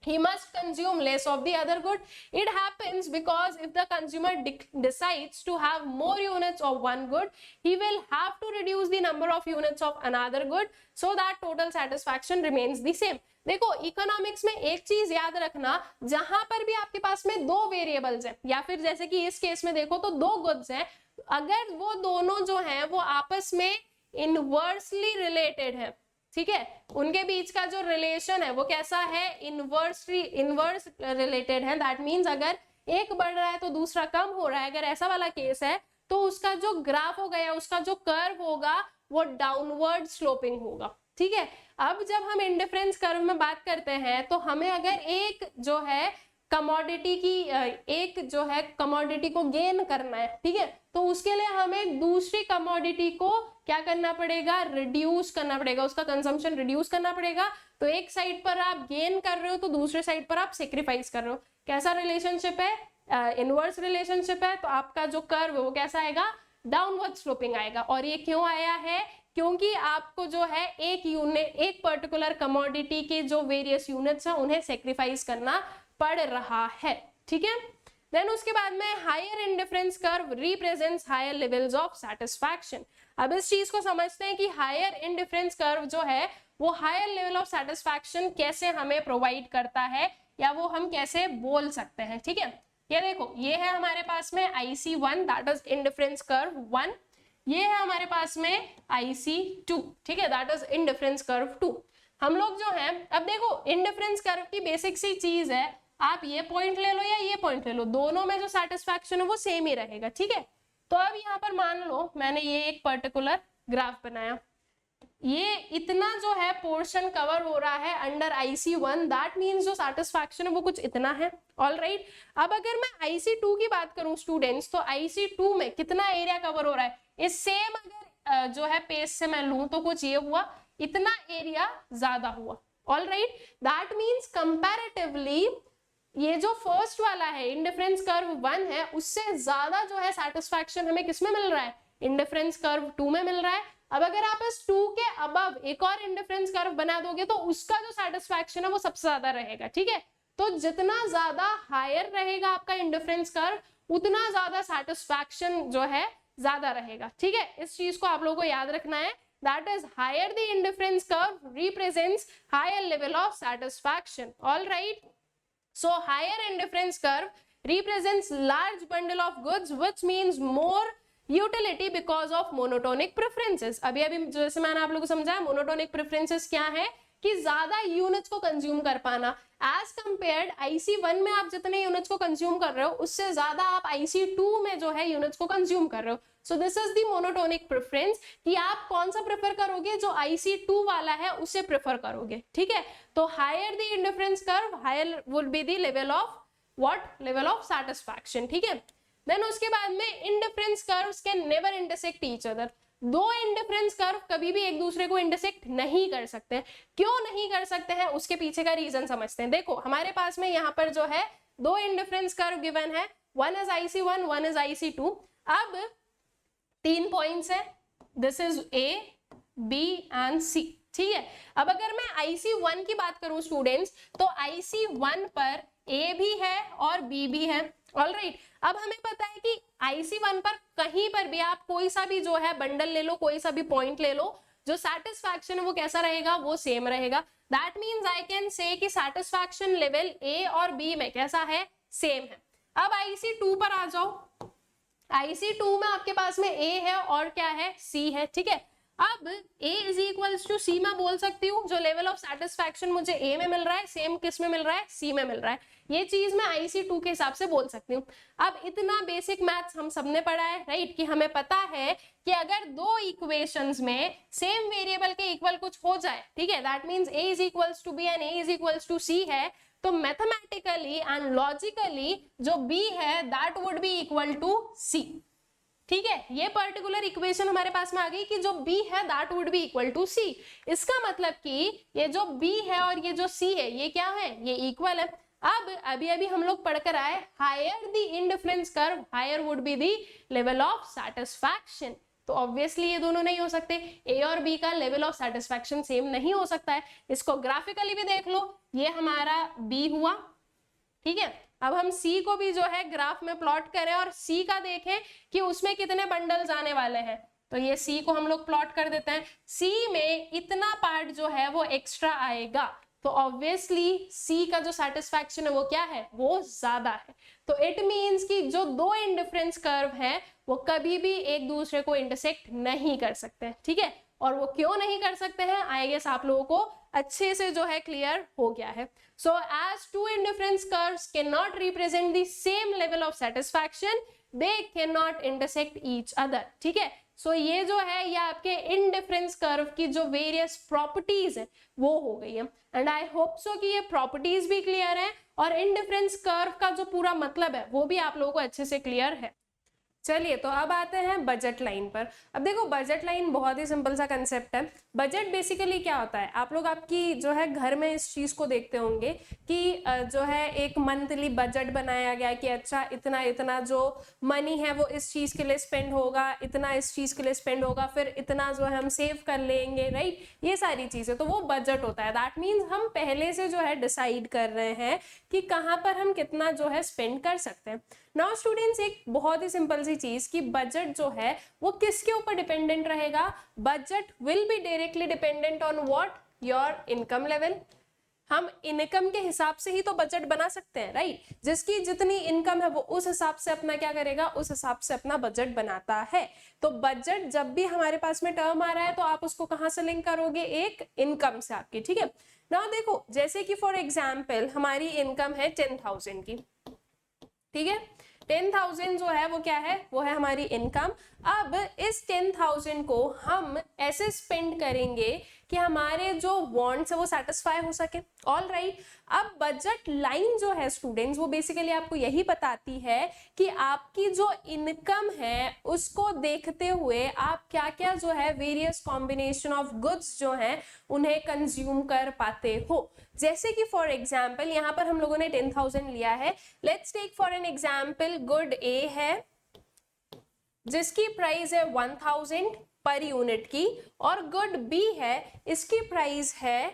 he must consume less of the other good. It happens because if the consumer decides to have more units of one good, he will have to reduce the number of units of another good so that total satisfaction remains the same। देखो economics में एक चीज याद रखना, जहां पर भी आपके पास में दो वेरिएबल्स हैं या फिर जैसे कि इस केस में देखो तो दो गुड्स हैं, अगर वो दोनों जो हैं वो आपस में इनवर्सली रिलेटेड है, ठीक है, उनके बीच का जो रिलेशन है वो कैसा है, इनवर्स रिलेटेड है। दैट मींस अगर एक बढ़ रहा है तो दूसरा कम हो रहा है, अगर ऐसा वाला केस है तो उसका जो ग्राफ होगा या उसका जो कर्व होगा वो डाउनवर्ड स्लोपिंग होगा, ठीक है। अब जब हम इंडिफरेंस कर्व में बात करते हैं तो हमें अगर एक जो है कमोडिटी को गेन करना है, ठीक है, तो उसके लिए हमें दूसरी कमोडिटी को क्या करना पड़ेगा, रिड्यूस करना पड़ेगा, उसका कंजम्पशन रिड्यूस करना पड़ेगा। तो एक साइड पर आप गेन कर रहे हो तो दूसरे साइड पर आप सेक्रीफाइस कर रहे हो। कैसा रिलेशनशिप है, इनवर्स रिलेशनशिप है। तो आपका जो कर्व है वो कैसा आएगा, डाउनवर्ड स्लोपिंग आएगा। और ये क्यों आया है, क्योंकि आपको जो है एक पर्टिकुलर कमोडिटी के जो वेरियस यूनिट्स हैं उन्हें सेक्रीफाइस करना पड़ रहा है, ठीक है। देन उसके बाद में higher indifference curve represents higher levels of satisfaction. अब इस चीज को समझते हैं कि हायर इंडिफरेंस कर्व जो है वो हायर लेवल ऑफ सैटिस्फैक्शन कैसे हमें प्रोवाइड करता है, या वो हम कैसे बोल सकते हैं, ठीक है। ये देखो, ये है हमारे पास में IC1 that is indifference curve 1, ये है हमारे पास में IC2, ठीक है, दैट इज इंडिफरेंस कर्व 2। हम लोग जो है, अब देखो इंडिफरेंस कर्व की बेसिक सी चीज है, आप ये पॉइंट ले लो या ये पॉइंट ले लो, दोनों में जो सैटिस्फैक्शन है वो सेम ही रहेगा, ठीक है। तो अब यहाँ पर मान लो मैंने ये एक पर्टिकुलर ग्राफ बनाया, ये इतना जो है पोर्शन कवर हो रहा है अंडर IC1, दैट मीन्स जो सैटिस्फैक्शन है वो कुछ इतना है, ऑल राइट। अब अगर मैं IC2 की बात करूं स्टूडेंट्स, तो IC2 में कितना एरिया कवर हो रहा है, इस सेम अगर जो है पेज से मैं लूं तो कुछ ये हुआ, इतना एरिया ज्यादा हुआ, all right. That means comparatively ये जो फर्स्ट वाला है इंडिफरेंस कर्व 1 है, उससे ज्यादा जो है सैटिस्फैक्शन हमें किसमें मिल रहा है, इंडिफरेंस कर्व 2 में मिल रहा है। अब अगर आप इस 2 के अबव एक और इंडिफरेंस कर्व बना दोगे तो उसका जो सैटिस्फैक्शन है वो सबसे ज्यादा रहेगा, ठीक है। तो जितना ज्यादा हायर रहेगा आपका इंडिफरेंस कर्व, उतना ज्यादा सैटिस्फैक्शन जो है ज्यादा रहेगा, ठीक है। इस चीज को आप लोगों को याद रखना है, that is higher the indifference curve represents higher level of satisfaction, all right. So higher indifference curve represents large bundle of goods, which means more utility because of monotonic preferences। अभी जैसे मैंने आप लोगों को समझाया, monotonic preferences क्या है कि ज्यादा यूनिट्स को कंज्यूम कर पाना, एज कंपेयर्ड IC1 में आप जितने यूनिट्स को कंज्यूम कर रहे हो उससे ज्यादा आप IC2 में जो है यूनिट्स को कंज्यूम कर रहे हो। सो this is the monotonic preference, कि आप कौन सा प्रेफर करोगे, जो IC2 वाला है उसे प्रेफर करोगे, ठीक है। तो higher the indifference curve, higher would be the level of what, level of satisfaction, ठीक है। देन उसके बाद में indifference curves can never intersect each other. दो इंडिफरेंस कर्व कभी भी एक दूसरे को इंटरसेक्ट नहीं कर सकते हैं। क्यों नहीं कर सकते हैं, उसके पीछे का रीजन समझते हैं। देखो हमारे पास में यहाँ पर जो है दो इंडिफरेंस कर्व गिवन है, one is IC1, one is IC2। अब 3 पॉइंट्स है, this is A, B and C, ठीक है। अब अगर मैं IC1 की बात करूं स्टूडेंट्स, तो IC1 पर A भी है और B भी है, ऑल राइट। अब हमें पता है कि IC1 पर कहीं पर भी आप कोई सा भी जो है बंडल ले लो, कोई सा भी पॉइंट ले लो, जो सैटिस्फैक्शन है वो कैसा रहेगा, वो सेम रहेगा। That means I can say कि सैटिस्फैक्शन लेवल A और B में कैसा है, सेम है। अब IC2 पर आ जाओ, IC2 में आपके पास में A है और क्या है, C है, ठीक है। अब A is equals to C मैं बोल सकती हूँ, जो लेवल ऑफ सैटिस्फैक्शन मुझे A में मिल रहा है सेम किस में मिल रहा है, C में मिल रहा है। ये चीज मैं IC2 के हिसाब से बोल सकती हूँ। अब इतना बेसिक मैथ्स हम सबने पढ़ा है, राइट, कि हमें पता है कि अगर दो इक्वेशंस में सेम वेरिएबल के इक्वल कुछ हो जाए, ठीक है, that means A is equals to B and A is equals to C है, तो मैथमेटिकली एंड लॉजिकली जो B है that would be equal to C, ठीक है। ये पर्टिकुलर इक्वेशन हमारे पास में आ गई कि जो B है that would be equal to C। इसका मतलब कि ये जो B है और ये जो C है ये क्या है, ये इक्वल है। अब अभी हम लोग पढ़कर आए, higher the indifference curve higher would be the level of satisfaction. तो ऑब्वियसली ये दोनों नहीं हो सकते, A और B का लेवल ऑफ सैटिस्फैक्शन सेम नहीं हो सकता है। इसको ग्राफिकली भी देख लो, ये हमारा B हुआ, ठीक है। अब हम C को भी जो है ग्राफ में प्लॉट करें और C का देखें कि उसमें कितने बंडल्स आने वाले हैं, तो ये C को हम लोग प्लॉट कर देते हैं। C में इतना पार्ट जो है वो एक्स्ट्रा आएगा, तो ऑब्वियसली C का जो सैटिस्फैक्शन है वो क्या है, वो ज्यादा है। तो इट मीन्स कि जो दो इंडिफरेंस कर्व है वो कभी भी एक दूसरे को इंटरसेक्ट नहीं कर सकते, ठीक है। और वो क्यों नहीं कर सकते हैं, आई गेस आप लोगों को अच्छे से जो है क्लियर हो गया है। So as two indifference curves can not represent the same level of satisfaction, they can not intersect each other, ठीक है। सो ये जो है ये आपके इंडिफरेंस कर्व की जो वेरियस प्रॉपर्टीज है वो हो गई है। एंड आई होप सो कि ये प्रॉपर्टीज भी क्लियर है और इंडिफरेंस कर्व का जो पूरा मतलब है वो भी आप लोगों को अच्छे से क्लियर है। चलिए तो अब आते हैं बजट लाइन पर। अब देखो बजट लाइन बहुत ही सिंपल सा कंसेप्ट है। बजट बेसिकली क्या होता है, आप लोग आपकी जो है घर में इस चीज को देखते होंगे कि जो है एक मंथली बजट बनाया गया कि अच्छा इतना इतना जो मनी है वो इस चीज के लिए स्पेंड होगा, इतना इस चीज के लिए स्पेंड होगा, फिर इतना जो है हम सेव कर लेंगे, राइट, ये सारी चीजें, तो वो बजट होता है। दैट मीन्स हम पहले से जो है डिसाइड कर रहे हैं कि कहाँ पर हम कितना जो है स्पेंड कर सकते हैं। नाउ स्टूडेंट्स, एक बहुत ही सिंपल सी चीज कि बजट जो है वो किसके ऊपर डिपेंडेंट रहेगा, budget will be directly dependent on what, your income level. हम इनकम के हिसाब से ही तो बजट बना सकते हैं, राइट, जिसकी जितनी इनकम है वो उस हिसाब से अपना क्या करेगा, उस हिसाब से अपना बजट बनाता है। तो बजट जब भी हमारे पास में टर्म आ रहा है तो आप उसको कहां से लिंक करोगे, एक इनकम से आपकी, ठीक है। नाउ देखो जैसे कि फॉर एग्जाम्पल हमारी इनकम है 10,000 की, ठीक है, 10,000 जो है वो क्या है, वो है हमारी इनकम। अब इस 10,000 को हम ऐसे स्पेंड करेंगे कि हमारे जो वांट्स है वो सेटिस्फाई हो सके। ऑल राइट, अब बजट लाइन जो है स्टूडेंट्स वो बेसिकली आपको यही बताती है कि आपकी जो इनकम है उसको देखते हुए आप क्या क्या जो है वेरियस कॉम्बिनेशन ऑफ गुड्स जो हैं उन्हें कंज्यूम कर पाते हो। जैसे कि फॉर एग्जाम्पल यहाँ पर हम लोगों ने 10,000 लिया है, let's take for an example good A है जिसकी प्राइस है 1000 पर यूनिट की, और गुड बी है इसकी प्राइस है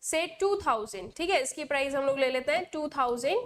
से 2000, ठीक है, इसकी प्राइस हम लोग ले लेते हैं 2000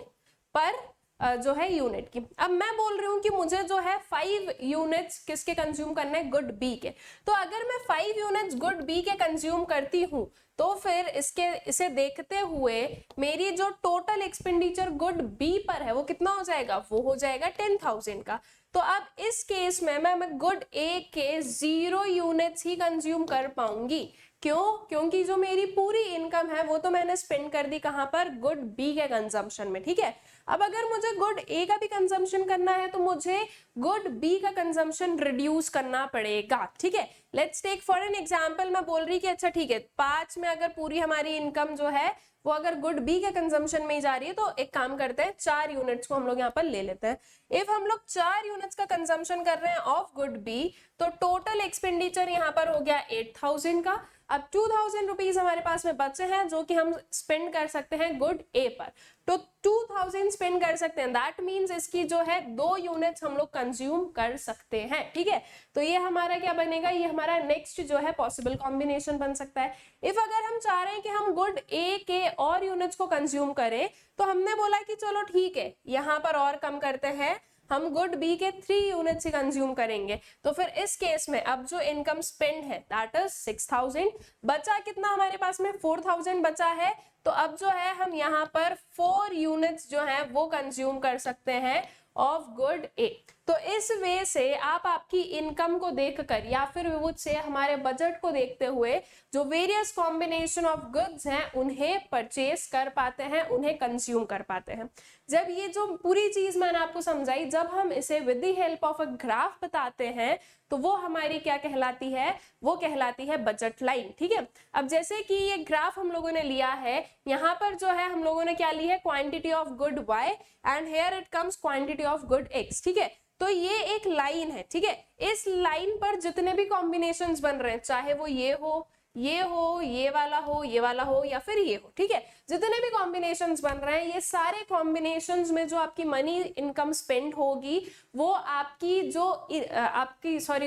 पर जो है यूनिट की। अब मैं बोल रही हूँ कि मुझे जो है 5 यूनिट्स किसके कंज्यूम करना है, गुड बी के। तो अगर मैं 5 यूनिट्स गुड बी के कंज्यूम करती हूँ तो फिर इसे देखते हुए मेरी जो टोटल एक्सपेंडिचर गुड बी पर है वो कितना हो जाएगा, वो हो जाएगा 10,000 का। तो अब इस केस में मैं गुड ए के 0 यूनिट्स ही कंज्यूम कर पाऊंगी। क्यों? क्योंकि जो मेरी पूरी इनकम है वो तो मैंने स्पेंड कर दी कहां पर, गुड बी के कंजम्पशन में, ठीक है। अब अगर मुझे गुड ए का भी कंजम्पशन करना है तो मुझे गुड बी का कंजम्पशन रिड्यूस करना पड़ेगा, ठीक है। Let's take for an example, मैं बोल रही कि अच्छा ठीक है 5 में अगर पूरी हमारी इनकम जो है वो अगर गुड बी के कंजम्पशन में ही जा रही है तो एक काम करते हैं 4 यूनिट्स को हम लोग यहाँ पर ले लेते हैं। इफ हम लोग 4 यूनिट्स का कंजम्पशन कर रहे हैं ऑफ गुड बी तो टोटल एक्सपेंडिचर यहाँ पर हो गया 8,000 का। अब 2,000 रुपीज हमारे पास में बचे हैं जो कि हम स्पेंड कर सकते हैं गुड ए पर, तो 2,000 स्पेंड कर सकते हैं। दैट मीन्स इसकी जो है 2 यूनिट्स हम लोग कंज्यूम कर सकते हैं, ठीक है। तो ये हमारा क्या बनेगा, ये हमारा नेक्स्ट जो है पॉसिबल कॉम्बिनेशन बन सकता है। इफ अगर हम चाह रहे हैं कि हम गुड ए के और यूनिट्स को कंज्यूम करें तो हमने बोला कि चलो ठीक है यहाँ पर और कम करते हैं, हम गुड बी के 3 यूनिट्स ही कंज्यूम करेंगे। तो फिर इस केस में अब जो इनकम स्पेंड है दैट इज 6,000, बचा कितना हमारे पास में 4,000 बचा है। तो अब जो है हम यहाँ पर 4 यूनिट्स जो है वो कंज्यूम कर सकते हैं ऑफ गुड ए। तो इस वे से आप आपकी इनकम को देखकर या फिर वो से हमारे बजट को देखते हुए जो वेरियस कॉम्बिनेशन ऑफ गुड्स हैं उन्हें परचेस कर पाते हैं, उन्हें कंज्यूम कर पाते हैं। जब ये जो पूरी चीज मैंने आपको समझाई, जब हम इसे with the help of a graph बताते हैं तो वो हमारी क्या कहलाती है, वो कहलाती है बजट लाइन, ठीक है। अब जैसे कि ये ग्राफ हम लोगों ने लिया है, यहाँ पर जो है हम लोगों ने क्या ली है, quantity of good Y and here it comes quantity of good X, ठीक है। तो ये एक लाइन है, ठीक है। इस लाइन पर जितने भी कॉम्बिनेशंस बन रहे हैं, चाहे वो ये हो, ये हो, ये वाला हो, ये वाला हो या फिर ये हो, ठीक है, जितने भी कॉम्बिनेशंस बन रहे हैं ये सारे कॉम्बिनेशंस में जो आपकी मनी इनकम स्पेंड होगी वो आपकी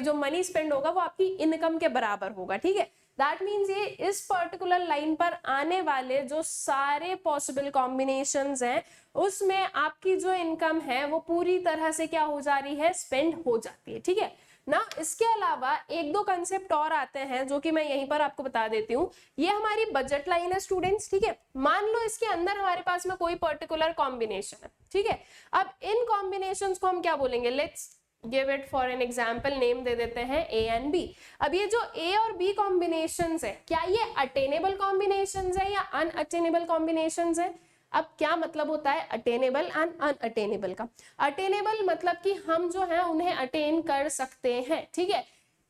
जो मनी स्पेंड होगा वो आपकी इनकम के बराबर होगा, ठीक है। दैट मीन्स ये इस पर्टिकुलर लाइन पर आने वाले जो सारे पॉसिबल कॉम्बिनेशंस हैं उसमें आपकी जो इनकम है वो पूरी तरह से क्या हो जा रही है, स्पेंड हो जाती है, ठीक है ना। इसके अलावा एक दो कंसेप्ट और आते हैं जो कि मैं यहीं पर आपको बता देती हूँ। ये हमारी बजट लाइन है स्टूडेंट्स, ठीक है। मान लो इसके अंदर हमारे पास में कोई पर्टिकुलर कॉम्बिनेशन है, ठीक है। अब इन कॉम्बिनेशंस को हम क्या बोलेंगे, let's give it for an example, name दे देते हैं ए एंड बी। अब ये जो ए और बी कॉम्बिनेशंस है क्या ये अटेनेबल कॉम्बिनेशंस है या अनअटेनेबल कॉम्बिनेशंस है। अब क्या मतलब होता है अटेनेबल एंड अनअटेनेबल का। अटेनेबल मतलब कि हम जो है उन्हें अटेन कर सकते हैं, ठीक है।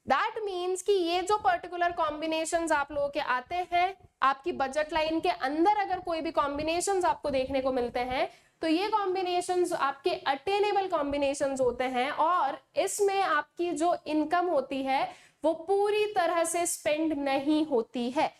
दैट मीन्स कि ये जो पर्टिकुलर कॉम्बिनेशंस आप लोगों के आते हैं आपकी बजट लाइन के अंदर, अगर कोई भी कॉम्बिनेशंस आपको देखने को मिलते हैं तो ये कॉम्बिनेशंस आपके अटेनेबल कॉम्बिनेशंस होते हैं, और इसमें आपकी जो इनकम होती है वो पूरी तरह से स्पेंड नहीं होती है।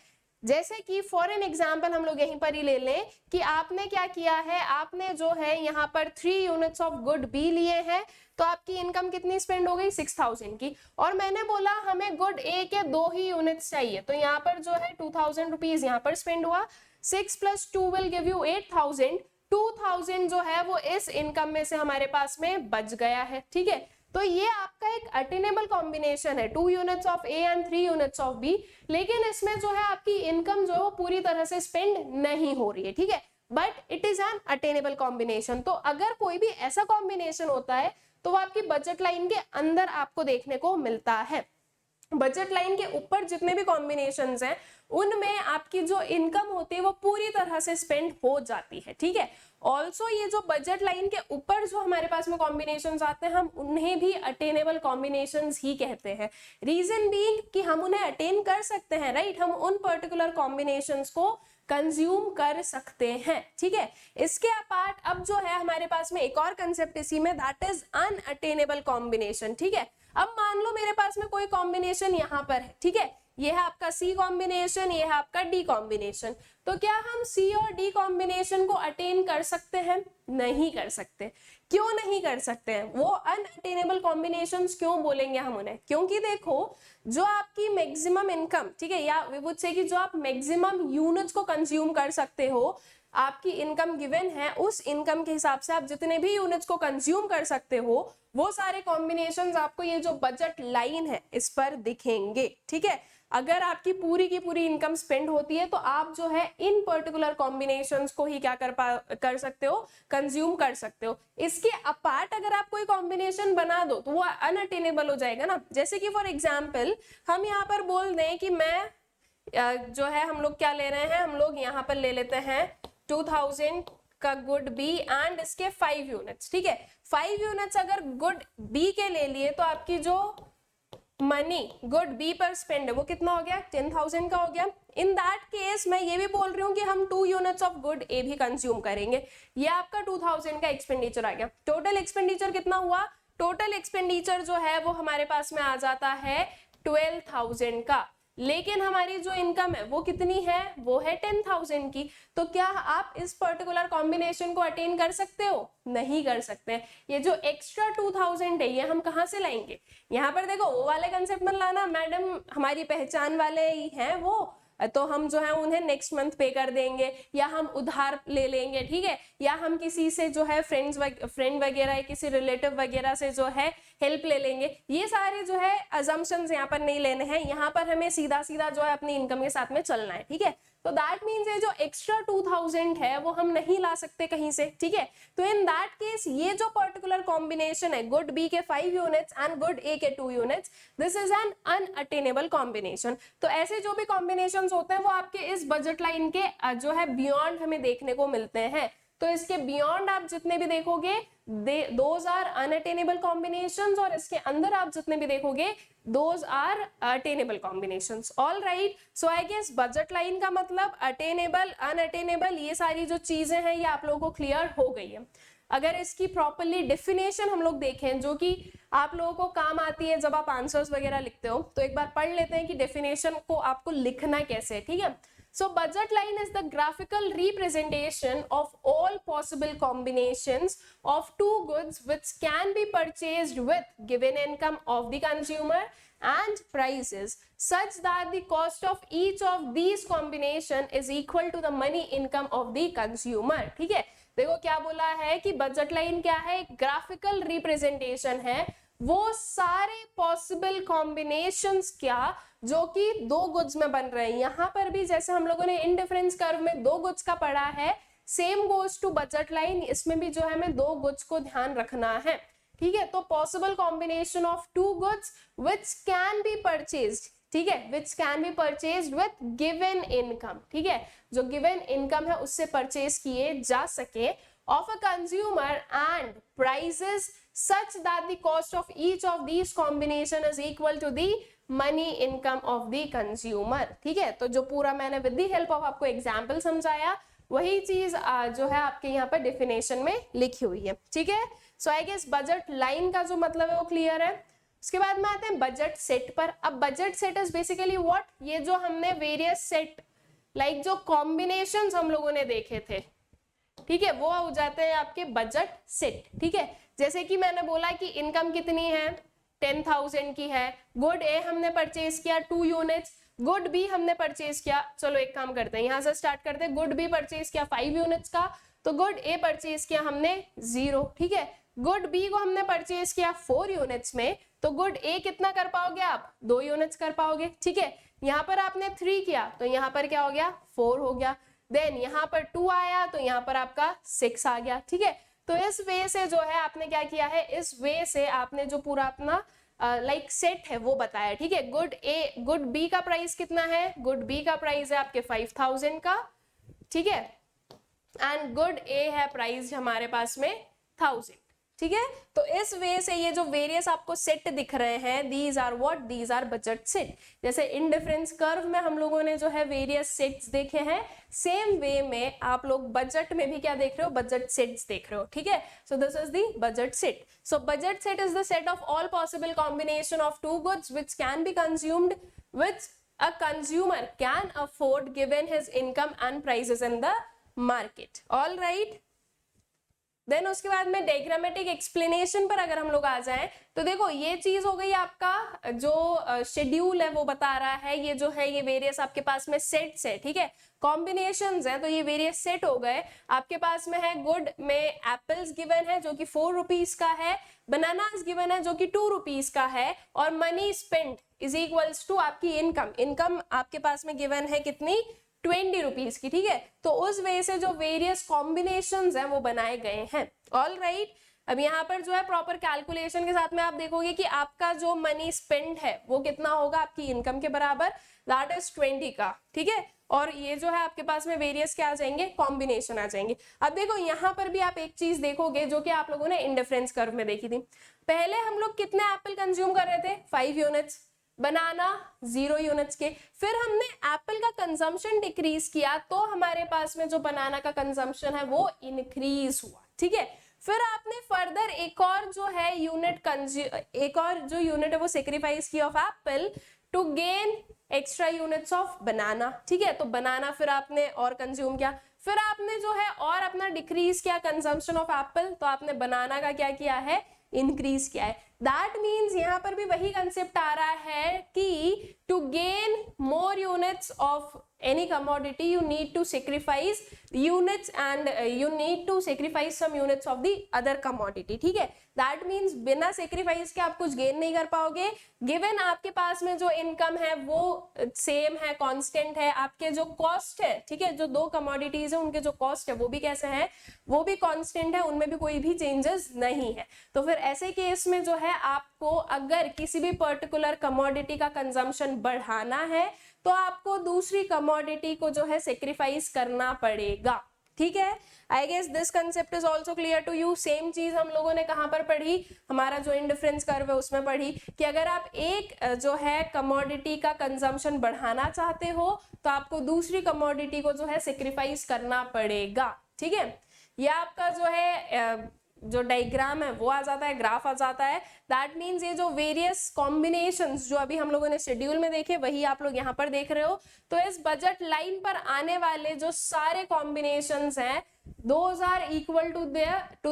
जैसे कि फॉर एन एग्जाम्पल हम लोग यहीं पर ही ले लें कि आपने क्या किया है, आपने जो है यहाँ पर 3 यूनिट्स ऑफ गुड बी लिए हैं, तो आपकी इनकम कितनी स्पेंड हो गई 6000 की, और मैंने बोला हमें गुड ए के 2 ही यूनिट्स चाहिए, तो यहाँ पर जो है 2000 रुपीज यहाँ पर स्पेंड हुआ। 6 + 2 विल गिव यू 8000। 2000 जो है वो इस इनकम में से हमारे पास में बच गया है, ठीक है। तो ये आपका एक अटेनेबल कॉम्बिनेशन है, 2 units of A and 3 units of B, लेकिन इसमें जो है आपकी इनकम जो है पूरी तरह से स्पेंड नहीं हो रही है, ठीक है, but it is an attainable combination. तो अगर कोई भी ऐसा कॉम्बिनेशन होता है तो वो आपकी बजट लाइन के अंदर आपको देखने को मिलता है। बजट लाइन के ऊपर जितने भी कॉम्बिनेशंस हैं उनमें आपकी जो इनकम होती है वो पूरी तरह से स्पेंड हो जाती है, ठीक है। ऑल्सो ये जो बजट लाइन के ऊपर जो हमारे पास में कॉम्बिनेशंस आते हैं हम उन्हें भी अटेनेबल कॉम्बिनेशंस ही कहते हैं। रीजन बीइंग कि हम उन्हें अटेन कर सकते हैं, राइट, हम उन पर्टिकुलर कॉम्बिनेशंस को कंज्यूम कर सकते हैं, ठीक है। इसके अपार्ट अब जो है हमारे पास में एक और कंसेप्ट इसी में, दैट इज अनअटेनेबल कॉम्बिनेशन, ठीक है। अब मान लो मेरे पास में कोई कॉम्बिनेशन यहाँ पर है, ठीक है, ये है आपका सी कॉम्बिनेशन, ये है आपका डी कॉम्बिनेशन, तो क्या हम सी और डी कॉम्बिनेशन को अटेन कर सकते हैं? नहीं कर सकते। क्यों नहीं कर सकते हैं? वो अनअटेनेबल कॉम्बिनेशंस क्यों बोलेंगे हम उन्हें? क्योंकि देखो जो आपकी मैक्सिमम इनकम, ठीक है, या वी वुड से कि जो आप मैक्सिमम यूनिट्स को कंज्यूम कर सकते हो, आपकी इनकम गिवन है, उस इनकम के हिसाब से आप जितने भी यूनिट्स को कंज्यूम कर सकते हो वो सारे कॉम्बिनेशंस आपको ये जो बजट लाइन है इस पर दिखेंगे, ठीक है। अगर आपकी पूरी की पूरी इनकम स्पेंड होती है तो आप जो है इन पर्टिकुलर कॉम्बिनेशंस को ही क्या कर सकते हो, कंज्यूम कर सकते हो। इसके अपार्ट अगर आप कोई कॉम्बिनेशन बना दो तो वो अनअटेनेबल हो जाएगा ना। जैसे कि फॉर एग्जाम्पल हम यहाँ पर बोल दें कि मैं जो है हम लोग क्या ले रहे हैं, हम लोग यहाँ पर ले लेते हैं 2000 का गुड बी एंड इसके 5 यूनिट्स, ठीक है। 5 यूनिट्स अगर गुड बी के ले लिए तो आपकी जो मनी गुड बी पर स्पेंड है वो कितना हो गया, 10,000 का हो गया। इन दैट केस मैं ये भी बोल रही हूँ कि हम 2 यूनिट्स ऑफ गुड ए भी कंज्यूम करेंगे, ये आपका 2000 का एक्सपेंडिचर आ गया। टोटल एक्सपेंडिचर कितना हुआ? टोटल एक्सपेंडिचर जो है वो हमारे पास में आ जाता है 12,000 का, लेकिन हमारी जो इनकम है वो कितनी है, वो है 10,000 की। तो क्या आप इस पर्टिकुलर कॉम्बिनेशन को अटेन कर सकते हो? नहीं कर सकते। ये जो एक्स्ट्रा 2000 है ये हम कहाँ से लाएंगे? यहाँ पर देखो वो वाले कंसेप्ट मत लाना, मैडम हमारी पहचान वाले ही हैं वो, तो हम जो है उन्हें नेक्स्ट मंथ पे कर देंगे, या हम उधार ले लेंगे, ठीक है, या हम किसी से जो है फ्रेंड वगैरह किसी रिलेटिव वगैरह से जो है हेल्प ले लेंगे। ये सारे जो है अजम्पशंस यहाँ पर नहीं लेने हैं, यहाँ पर हमें सीधा सीधा जो है अपनी इनकम के साथ में चलना है, ठीक है। तो दैट मीन्स ये जो एक्स्ट्रा 2000 है वो हम नहीं ला सकते कहीं से, ठीक है। तो इन दैट केस ये जो पर्टिकुलर कॉम्बिनेशन है गुड बी के 5 यूनिट्स एंड गुड ए के 2 units, this is an unattainable combination. तो ऐसे जो भी कॉम्बिनेशंस होते हैं वो आपके इस बजट लाइन के जो है बियॉन्ड हमें देखने को मिलते हैं। तो इसके बियॉन्ड आप जितने भी देखोगे दोज आर अनअटेनेबल कॉम्बिनेशंस, और इसके अंदर आप जितने भी देखोगे those are attainable combinations. All right, so I guess budget line का मतलब अटेनेबल, अनअटेनेबल, ये सारी जो चीजें हैं ये आप लोगों को क्लियर हो गई है। अगर इसकी प्रॉपरली डेफिनेशन हम लोग देखें जो कि आप लोगों को काम आती है जब आप आंसर्स वगैरह लिखते हो, तो एक बार पढ़ लेते हैं कि डेफिनेशन को आपको लिखना कैसे है, ठीक है। So budget line is the graphical representation of all possible combinations of two goods which can be purchased with given income of the consumer and prices such that the cost of each of these combination is equal to the money income of the consumer। ठीक है, देखो क्या बोला है कि budget line क्या है, graphical representation है वो सारे पॉसिबल कॉम्बिनेशंस क्या जो कि दो गुड्स में बन रहे हैं। यहां पर भी जैसे हम लोगों ने इंडिफरेंस कर्व में दो गुड्स का पढ़ा है, same goes to budget line, इसमें भी जो है हमें दो गुड्स को ध्यान रखना है, ठीक है। तो possible combination of two goods which can be purchased, ठीक है, which can be purchased with given income, ठीक है, जो गिवन इनकम है उससे परचेज किए जा सके, of a consumer and prices such that the cost of each of these combination is equal to the money income of the consumer. ठीक है, तो जो पूरा मैंने विद द हेल्प ऑफ आपको एग्जाम्पल समझाया वही चीज जो है आपके यहाँ पर डेफिनेशन में लिखी हुई है। ठीक है, सो आई गेस बजट लाइन का जो मतलब है वो क्लियर है। उसके बाद में आते हैं बजट सेट पर। अब budget set is basically what, ये जो हमने वेरियस सेट लाइक जो कॉम्बिनेशंस हम लोगों ने देखे थे, ठीक है, वो हो जाते हैं आपके बजट सेट। ठीक है, जैसे कि मैंने बोला कि इनकम कितनी है 10,000 की है, गुड ए हमने परचेज किया 2 यूनिट्स, गुड बी हमने परचेज किया, चलो एक काम करते हैं यहाँ से स्टार्ट करते हैं, गुड बी परचेज किया 5 यूनिट्स का, तो गुड ए परचेज किया हमने 0। ठीक है, गुड बी को हमने परचेज किया 4 यूनिट्स में, तो गुड ए कितना कर पाओगे आप 2 यूनिट्स कर पाओगे। ठीक है, यहाँ पर आपने 3 किया तो यहाँ पर क्या हो गया 4 हो गया, देन यहाँ पर 2 आया तो यहाँ पर आपका 6 आ गया। ठीक है, तो इस वे से जो है आपने क्या किया है, इस वे से आपने जो पूरा अपना लाइक सेट है वो बताया। ठीक है, गुड बी का प्राइस कितना है, गुड बी का प्राइस है आपके 5,000 का। ठीक है, एंड गुड ए है प्राइस हमारे पास में 1000। ठीक है, तो इस वे से ये जो वेरियस आपको सेट दिख रहे हैं, these are what, these are budget set. जैसे इंडिफरेंस कर्व में हम लोगों ने जो है वेरियस सेट्स देखे हैं, सेम वे में आप लोग बजट में भी क्या देख रहे हो, बजट सेट्स देख रहे हो। ठीक है, so this is the budget set. So budget set is the set of all possible combination of two goods which can be consumed which a consumer can afford given his income and prices in the market. All right, then उसके बाद में diagrammatic explanation पर अगर हम लोग आ जाएं तो देखो ये चीज हो गई आपका जो शेड्यूल है वो बता रहा है, ये जो है ये वेरियस आपके पास में सेट्स है। ठीक है, कॉम्बिनेशंस है, तो ये वेरियस सेट हो गए। आपके पास में है गुड में एप्पल्स गिवन है जो कि 4 रुपीज का है, बनानास गिवन है जो कि 2 रुपीज का है, और money spent is equals to आपकी इनकम आपके पास में गिवन है कितनी 20 रुपीज की। ठीक है, तो उस वजह से जो वेरियस कॉम्बिनेशंस हैं वो बनाए गए हैं। ऑल राइट, अब यहाँ पर जो है प्रॉपर कैलकुलेशन के साथ में आप देखोगे कि आपका जो मनी स्पेंड है वो कितना होगा आपकी इनकम के बराबर, दैट इज 20 का। ठीक है, और ये जो है आपके पास में वेरियस क्या आ जाएंगे, कॉम्बिनेशन आ जाएंगे। अब देखो यहाँ पर भी आप एक चीज देखोगे जो कि आप लोगों ने इंडिफरेंस कर्व में देखी थी, पहले हम लोग कितने एप्पल कंज्यूम कर रहे थे 5 यूनिट्स, बनाना 0 यूनिट्स के, फिर हमने एप्पल का कंजम्पशन डिक्रीज किया तो हमारे पास में जो बनाना का कंजम्पशन है वो इंक्रीज हुआ। ठीक है, फिर आपने फर्दर एक और जो यूनिट है वो सेक्रीफाइस किया of apple to gain extra units of banana. ठीक है, तो बनाना फिर आपने और कंज्यूम किया, फिर आपने जो है और अपना डिक्रीज किया कंजम्पशन ऑफ एप्पल, तो आपने बनाना का क्या किया है, इंक्रीज किया है। दैट मीन्स यहाँ पर भी वही कंसेप्ट आ रहा है कि to gain more units of any commodity you need to sacrifice units and you need to sacrifice some units of the other commodity। ठीक है, that means बिना sacrifice के आप कुछ gain नहीं कर पाओगे। given आपके पास में जो income है वो same है, constant है, आपके जो cost है, ठीक है, जो 2 commodities है उनके जो cost है वो भी कैसे है, वो भी constant है, उनमें भी कोई भी changes नहीं है। तो फिर ऐसे केस में जो है आपको अगर किसी भी पर्टिकुलर commodity का consumption बढ़ाना है तो आपको दूसरी कमोडिटी को जो है सेक्रीफाइस करना पड़ेगा। ठीक है, I guess this concept is also clear to you. Same चीज हम लोगों ने कहां पर पढ़ी, हमारा जो इंडिफरेंस कर्व है उसमें पढ़ी कि अगर आप एक जो है कमोडिटी का कंजम्पशन बढ़ाना चाहते हो तो आपको दूसरी कमोडिटी को जो है सेक्रीफाइस करना पड़ेगा। ठीक है, यह आपका जो है जो डायग्राम है वो आ जाता है, ग्राफ आ जाता है। दैट मीन्स ये जो वेरियस कॉम्बिनेशंस जो अभी हम लोगों ने शेड्यूल में देखे वही आप लोग यहाँ पर देख रहे हो। तो इस बजट लाइन पर आने वाले जो सारे कॉम्बिनेशंस हैं those are equal to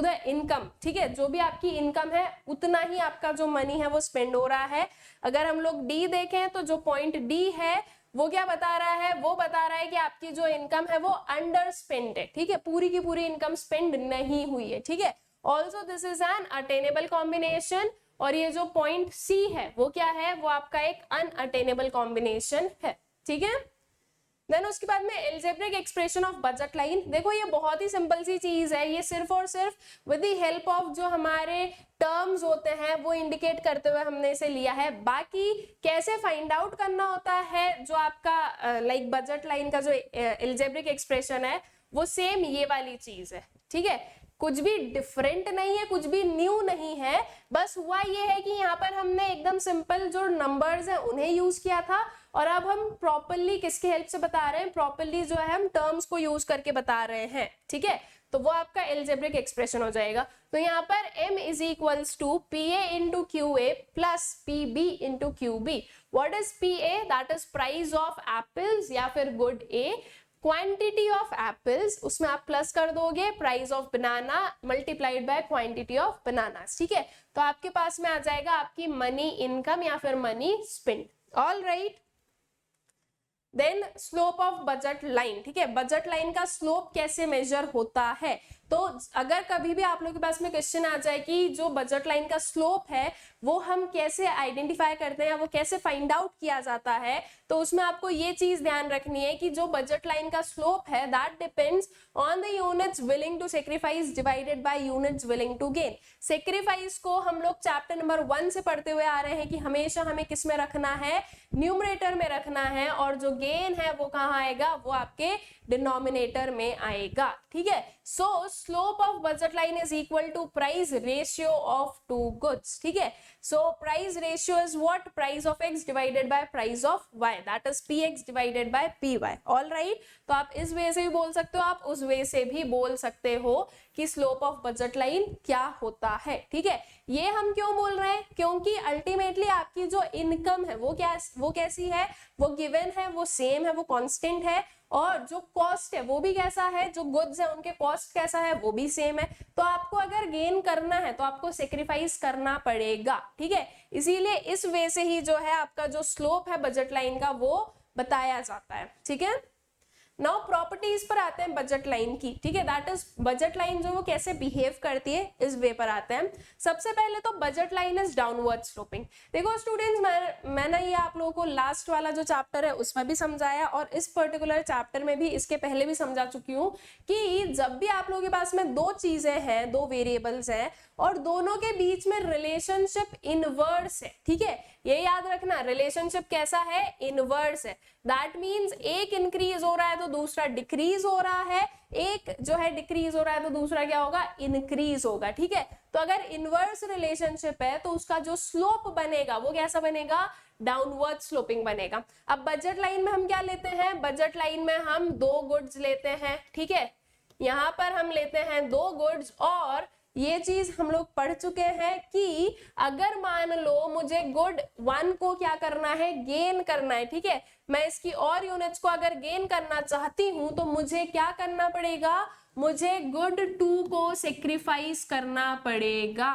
the income. ठीक है, जो भी आपकी इनकम है उतना ही आपका जो मनी है वो स्पेंड हो रहा है। अगर हम लोग डी देखें तो जो पॉइंट डी है वो क्या बता रहा है, वो बता रहा है कि आपकी जो इनकम है वो अंडर स्पेंड है। ठीक है, पूरी की पूरी इनकम स्पेंड नहीं हुई है। ठीक है, also this is an attainable combination, और ये जो पॉइंट सी है वो क्या है, वो आपका एक अनअटेनेबल कॉम्बिनेशन है। ठीक है, देन उसके बाद में algebraic expression of budget line. देखो ये बहुत ही सिंपल सी चीज है, ये सिर्फ और सिर्फ विद द हेल्प ऑफ जो हमारे टर्म्स होते हैं वो इंडिकेट करते हुए हमने इसे लिया है। बाकी कैसे फाइंड आउट करना होता है जो आपका लाइक बजट लाइन का जो एल्जेब्रिक एक्सप्रेशन है वो सेम ये वाली चीज है। ठीक है, कुछ भी डिफरेंट नहीं है, कुछ भी न्यू नहीं है, बस हुआ ये है कि यहाँ पर हमने एकदम सिंपल जो नंबर्स हैं उन्हें यूज किया था, और अब हम प्रॉपरली किसके हेल्प से बता रहे हैं, प्रॉपरली जो है हम टर्म्स को यूज करके बता रहे हैं, ठीक है। तो वो आपका एल्जेब्रिक एक्सप्रेशन हो जाएगा। तो यहाँ पर m is equals to PA into QA plus PB into QB। What is PA? That is price of apples या फिर good A, quantity of apples, उसमें आप प्लस कर दोगे price of banana multiplied by quantity of bananas, ठीक है। तो आपके पास में आ जाएगा आपकी मनी इनकम या फिर money spend. All right, then slope of budget line, ठीक है। बजट लाइन का स्लोप कैसे मेजर होता है? तो अगर कभी भी आप लोगों के पास में क्वेश्चन आ जाए कि जो बजट लाइन का स्लोप है वो हम कैसे आइडेंटिफाई करते हैं या वो कैसे फाइंड आउट किया जाता है, तो उसमें आपको ये चीज ध्यान रखनी है कि जो बजट लाइन का स्लोप है that depends on the units willing to sacrifice divided by units willing to gain. Sacrifice को हम लोग चैप्टर नंबर 1 से पढ़ते हुए आ रहे हैं कि हमेशा हमें किस में रखना है, न्यूमरेटर में रखना है, और जो गेन है वो कहाँ आएगा, वो आपके डिनोमिनेटर में आएगा, ठीक है। So slope of budget line is equal to price ratio of two goods, ठीक है। So price ratio is what, price of x divided by price of y, that is px divided by py। All right, तो आप इस वे से भी बोल सकते हो, आप उस वे से भी बोल सकते हो कि स्लोप ऑफ बजट लाइन क्या होता है, ठीक है। ये हम क्यों बोल रहे हैं, क्योंकि अल्टीमेटली आपकी जो इनकम है वो कैसी है, वो गिवन है, वो सेम है, वो कांस्टेंट है, और जो कॉस्ट है वो भी कैसा है, जो गुड्स है उनके कॉस्ट कैसा है, वो भी सेम है। तो आपको अगर गेन करना है तो आपको सेक्रीफाइस करना पड़ेगा, ठीक है। इसीलिए इस वे से ही जो है आपका जो स्लोप है बजट लाइन का वो बताया जाता है, ठीक है। नाउ प्रॉपर्टीज पर आते हैं बजट लाइन की, ठीक है। दैट इज बजट लाइन जो वो कैसे बिहेव करती है इस वे पर आते हैं। सबसे पहले तो budget line is downward sloping. देखो स्टूडेंट्स, मैंने ये आप लोगों को लास्ट वाला जो चैप्टर है उसमें भी समझाया, और इस पर्टिकुलर चैप्टर में भी इसके पहले भी समझा चुकी हूँ कि जब भी आप लोगों के पास में दो चीजें हैं, दो वेरिएबल्स हैं, और दोनों के बीच में रिलेशनशिप इनवर्स है, ठीक है। ये याद रखना, रिलेशनशिप कैसा है, इनवर्स है। दैट मीन्स एक इंक्रीज हो रहा है तो दूसरा डिक्रीज हो रहा है, एक जो है डिक्रीज हो रहा है तो दूसरा क्या होगा, इंक्रीज होगा, ठीक है। तो अगर इनवर्स रिलेशनशिप है तो उसका जो स्लोप बनेगा वो कैसा बनेगा, डाउनवर्ड स्लोपिंग बनेगा। अब बजट लाइन में हम क्या लेते हैं, बजट लाइन में हम दो गुड्स लेते हैं, ठीक है। यहाँ पर हम लेते हैं दो गुड्स, और ये चीज हम लोग पढ़ चुके हैं कि अगर मान लो मुझे गुड 1 को क्या करना है, गेन करना है, ठीक है। मैं इसकी और यूनिट्स को अगर गेन करना चाहती हूं तो मुझे क्या करना पड़ेगा, मुझे गुड 2 को सेक्रीफाइस करना पड़ेगा,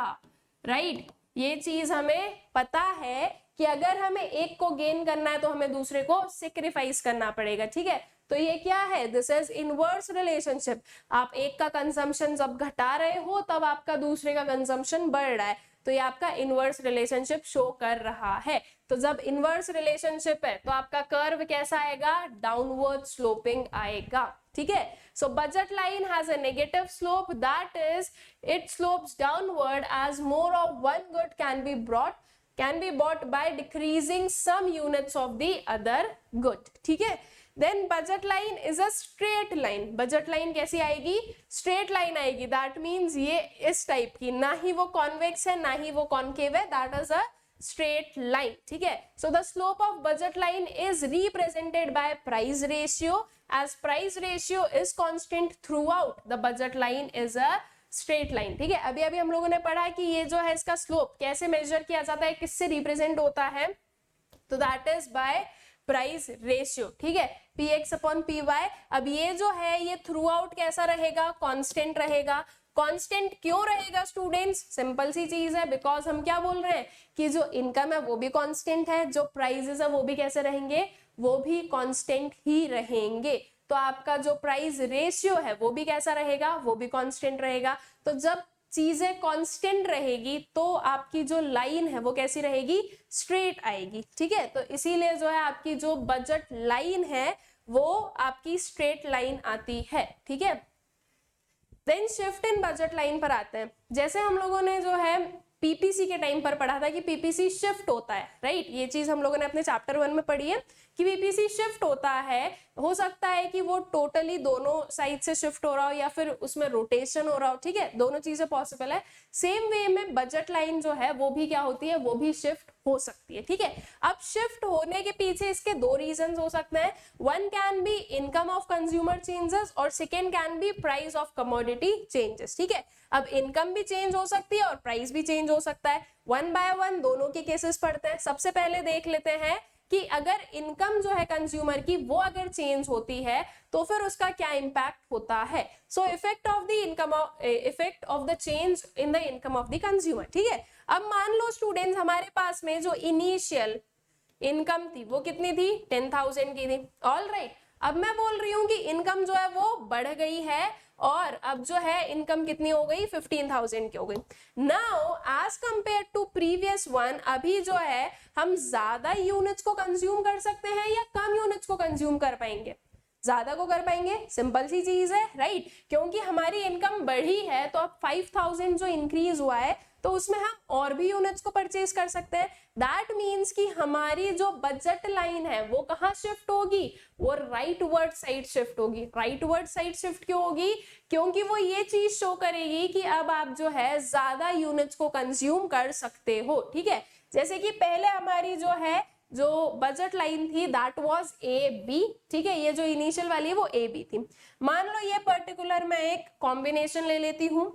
राइट। ये चीज हमें पता है कि अगर हमें एक को गेन करना है तो हमें दूसरे को सेक्रीफाइस करना पड़ेगा, ठीक है। तो ये क्या है, दिस इज इनवर्स रिलेशनशिप। आप एक का कंजम्पशन जब घटा रहे हो तब आपका दूसरे का कंजम्पशन बढ़ रहा है, तो ये आपका इनवर्स रिलेशनशिप शो कर रहा है। तो जब इनवर्स रिलेशनशिप है तो आपका कर्व कैसा आएगा, डाउनवर्ड स्लोपिंग आएगा, ठीक है। So budget line has a negative slope, that is it slopes downward as more of one good can be bought by decreasing some units of the other good, ठीक है। Then budget line is a straight line. Budget line कैसी आएगी, straight line आएगी। That means ये इस type की, ना ही वो convex है ना ही वो concave है, that is a straight line, ठीक है। So the slope of budget line is represented by price ratio, as price ratio is constant throughout the budget line is a straight line, ठीक है। अभी अभी हम लोगों ने पढ़ा कि ये जो है इसका स्लोप कैसे मेजर किया जाता है, किससे रिप्रेजेंट होता है, तो that is by price ratio, ठीक है, px अपॉन py। अब ये जो है ये थ्रू आउट कैसा रहेगा, कांस्टेंट रहेगा। कांस्टेंट क्यों रहेगा स्टूडेंट्स, सिंपल सी चीज है, बिकॉज हम क्या बोल रहे हैं कि जो इनकम है वो भी कांस्टेंट है, जो प्राइजेस है वो भी कैसे रहेंगे, वो भी कांस्टेंट ही रहेंगे। तो आपका जो प्राइस रेशियो है वो भी कैसा रहेगा, वो भी कांस्टेंट रहेगा। तो जब चीजें कांस्टेंट रहेगी तो आपकी जो लाइन है वो कैसी रहेगी, स्ट्रेट आएगी, ठीक है। तो इसीलिए जो है आपकी जो बजट लाइन है वो आपकी स्ट्रेट लाइन आती है, ठीक है। Then shift in budget line पर आते हैं। जैसे हम लोगों ने जो है पीपीसी के टाइम पर पढ़ा था कि पीपीसी शिफ्ट होता है, राइट। ये चीज हम लोगों ने अपने चैप्टर 1 में पढ़ी है कि पीपीसी शिफ्ट होता है। हो सकता है कि वो टोटली दोनों साइड से शिफ्ट हो रहा हो या फिर उसमें रोटेशन हो रहा हो, ठीक है, दोनों चीजें पॉसिबल है। सेम वे में बजट लाइन जो है वो भी क्या होती है, वो भी शिफ्ट हो सकती है, ठीक है। अब शिफ्ट होने के पीछे इसके दो रीजंस हो सकते हैं। One can be income of consumer changes और second can be price of commodity changes, ठीक है। अब इनकम भी चेंज हो सकती है और प्राइस भी चेंज हो सकता है। वन बाय वन दोनों के केसेस पढ़ते हैं। सबसे पहले देख लेते हैं कि अगर इनकम जो है कंज्यूमर की वो अगर चेंज होती है तो फिर उसका क्या इंपैक्ट होता है। So effect of the income, effect of the change in the income of the consumer, ठीक है। अब मान लो स्टूडेंट्स हमारे पास में जो इनिशियल इनकम थी वो कितनी थी, 10,000 की थी, ऑल राइट। अब मैं बोल रही हूँ कि इनकम जो है वो बढ़ गई है और अब जो है इनकम कितनी हो गई, 15,000 की हो गई। Now as compare to previous one, अभी जो है हम ज्यादा यूनिट्स को कंज्यूम कर सकते हैं या कम यूनिट्स को कंज्यूम कर पाएंगे, ज्यादा को कर पाएंगे। सिंपल सी चीज है, राइट, क्योंकि हमारी इनकम बढ़ी है तो अब 5,000 जो इंक्रीज हुआ है तो उसमें हम और भी यूनिट्स को परचेज कर सकते हैं। दैट मीन्स कि हमारी जो बजट लाइन है वो कहाँ शिफ्ट होगी, वो राइट वर्ड साइड शिफ्ट होगी। राइट वर्ड साइड शिफ्ट क्यों होगी, क्योंकि वो ये चीज शो करेगी कि अब आप जो है ज्यादा यूनिट्स को कंज्यूम कर सकते हो, ठीक है। जैसे कि पहले हमारी जो है जो बजट लाइन थी दैट वाज ए बी, ठीक है, ये जो इनिशियल वाली है वो ए बी थी। मान लो ये पर्टिकुलर मैं एक कॉम्बिनेशन ले लेती हूँ,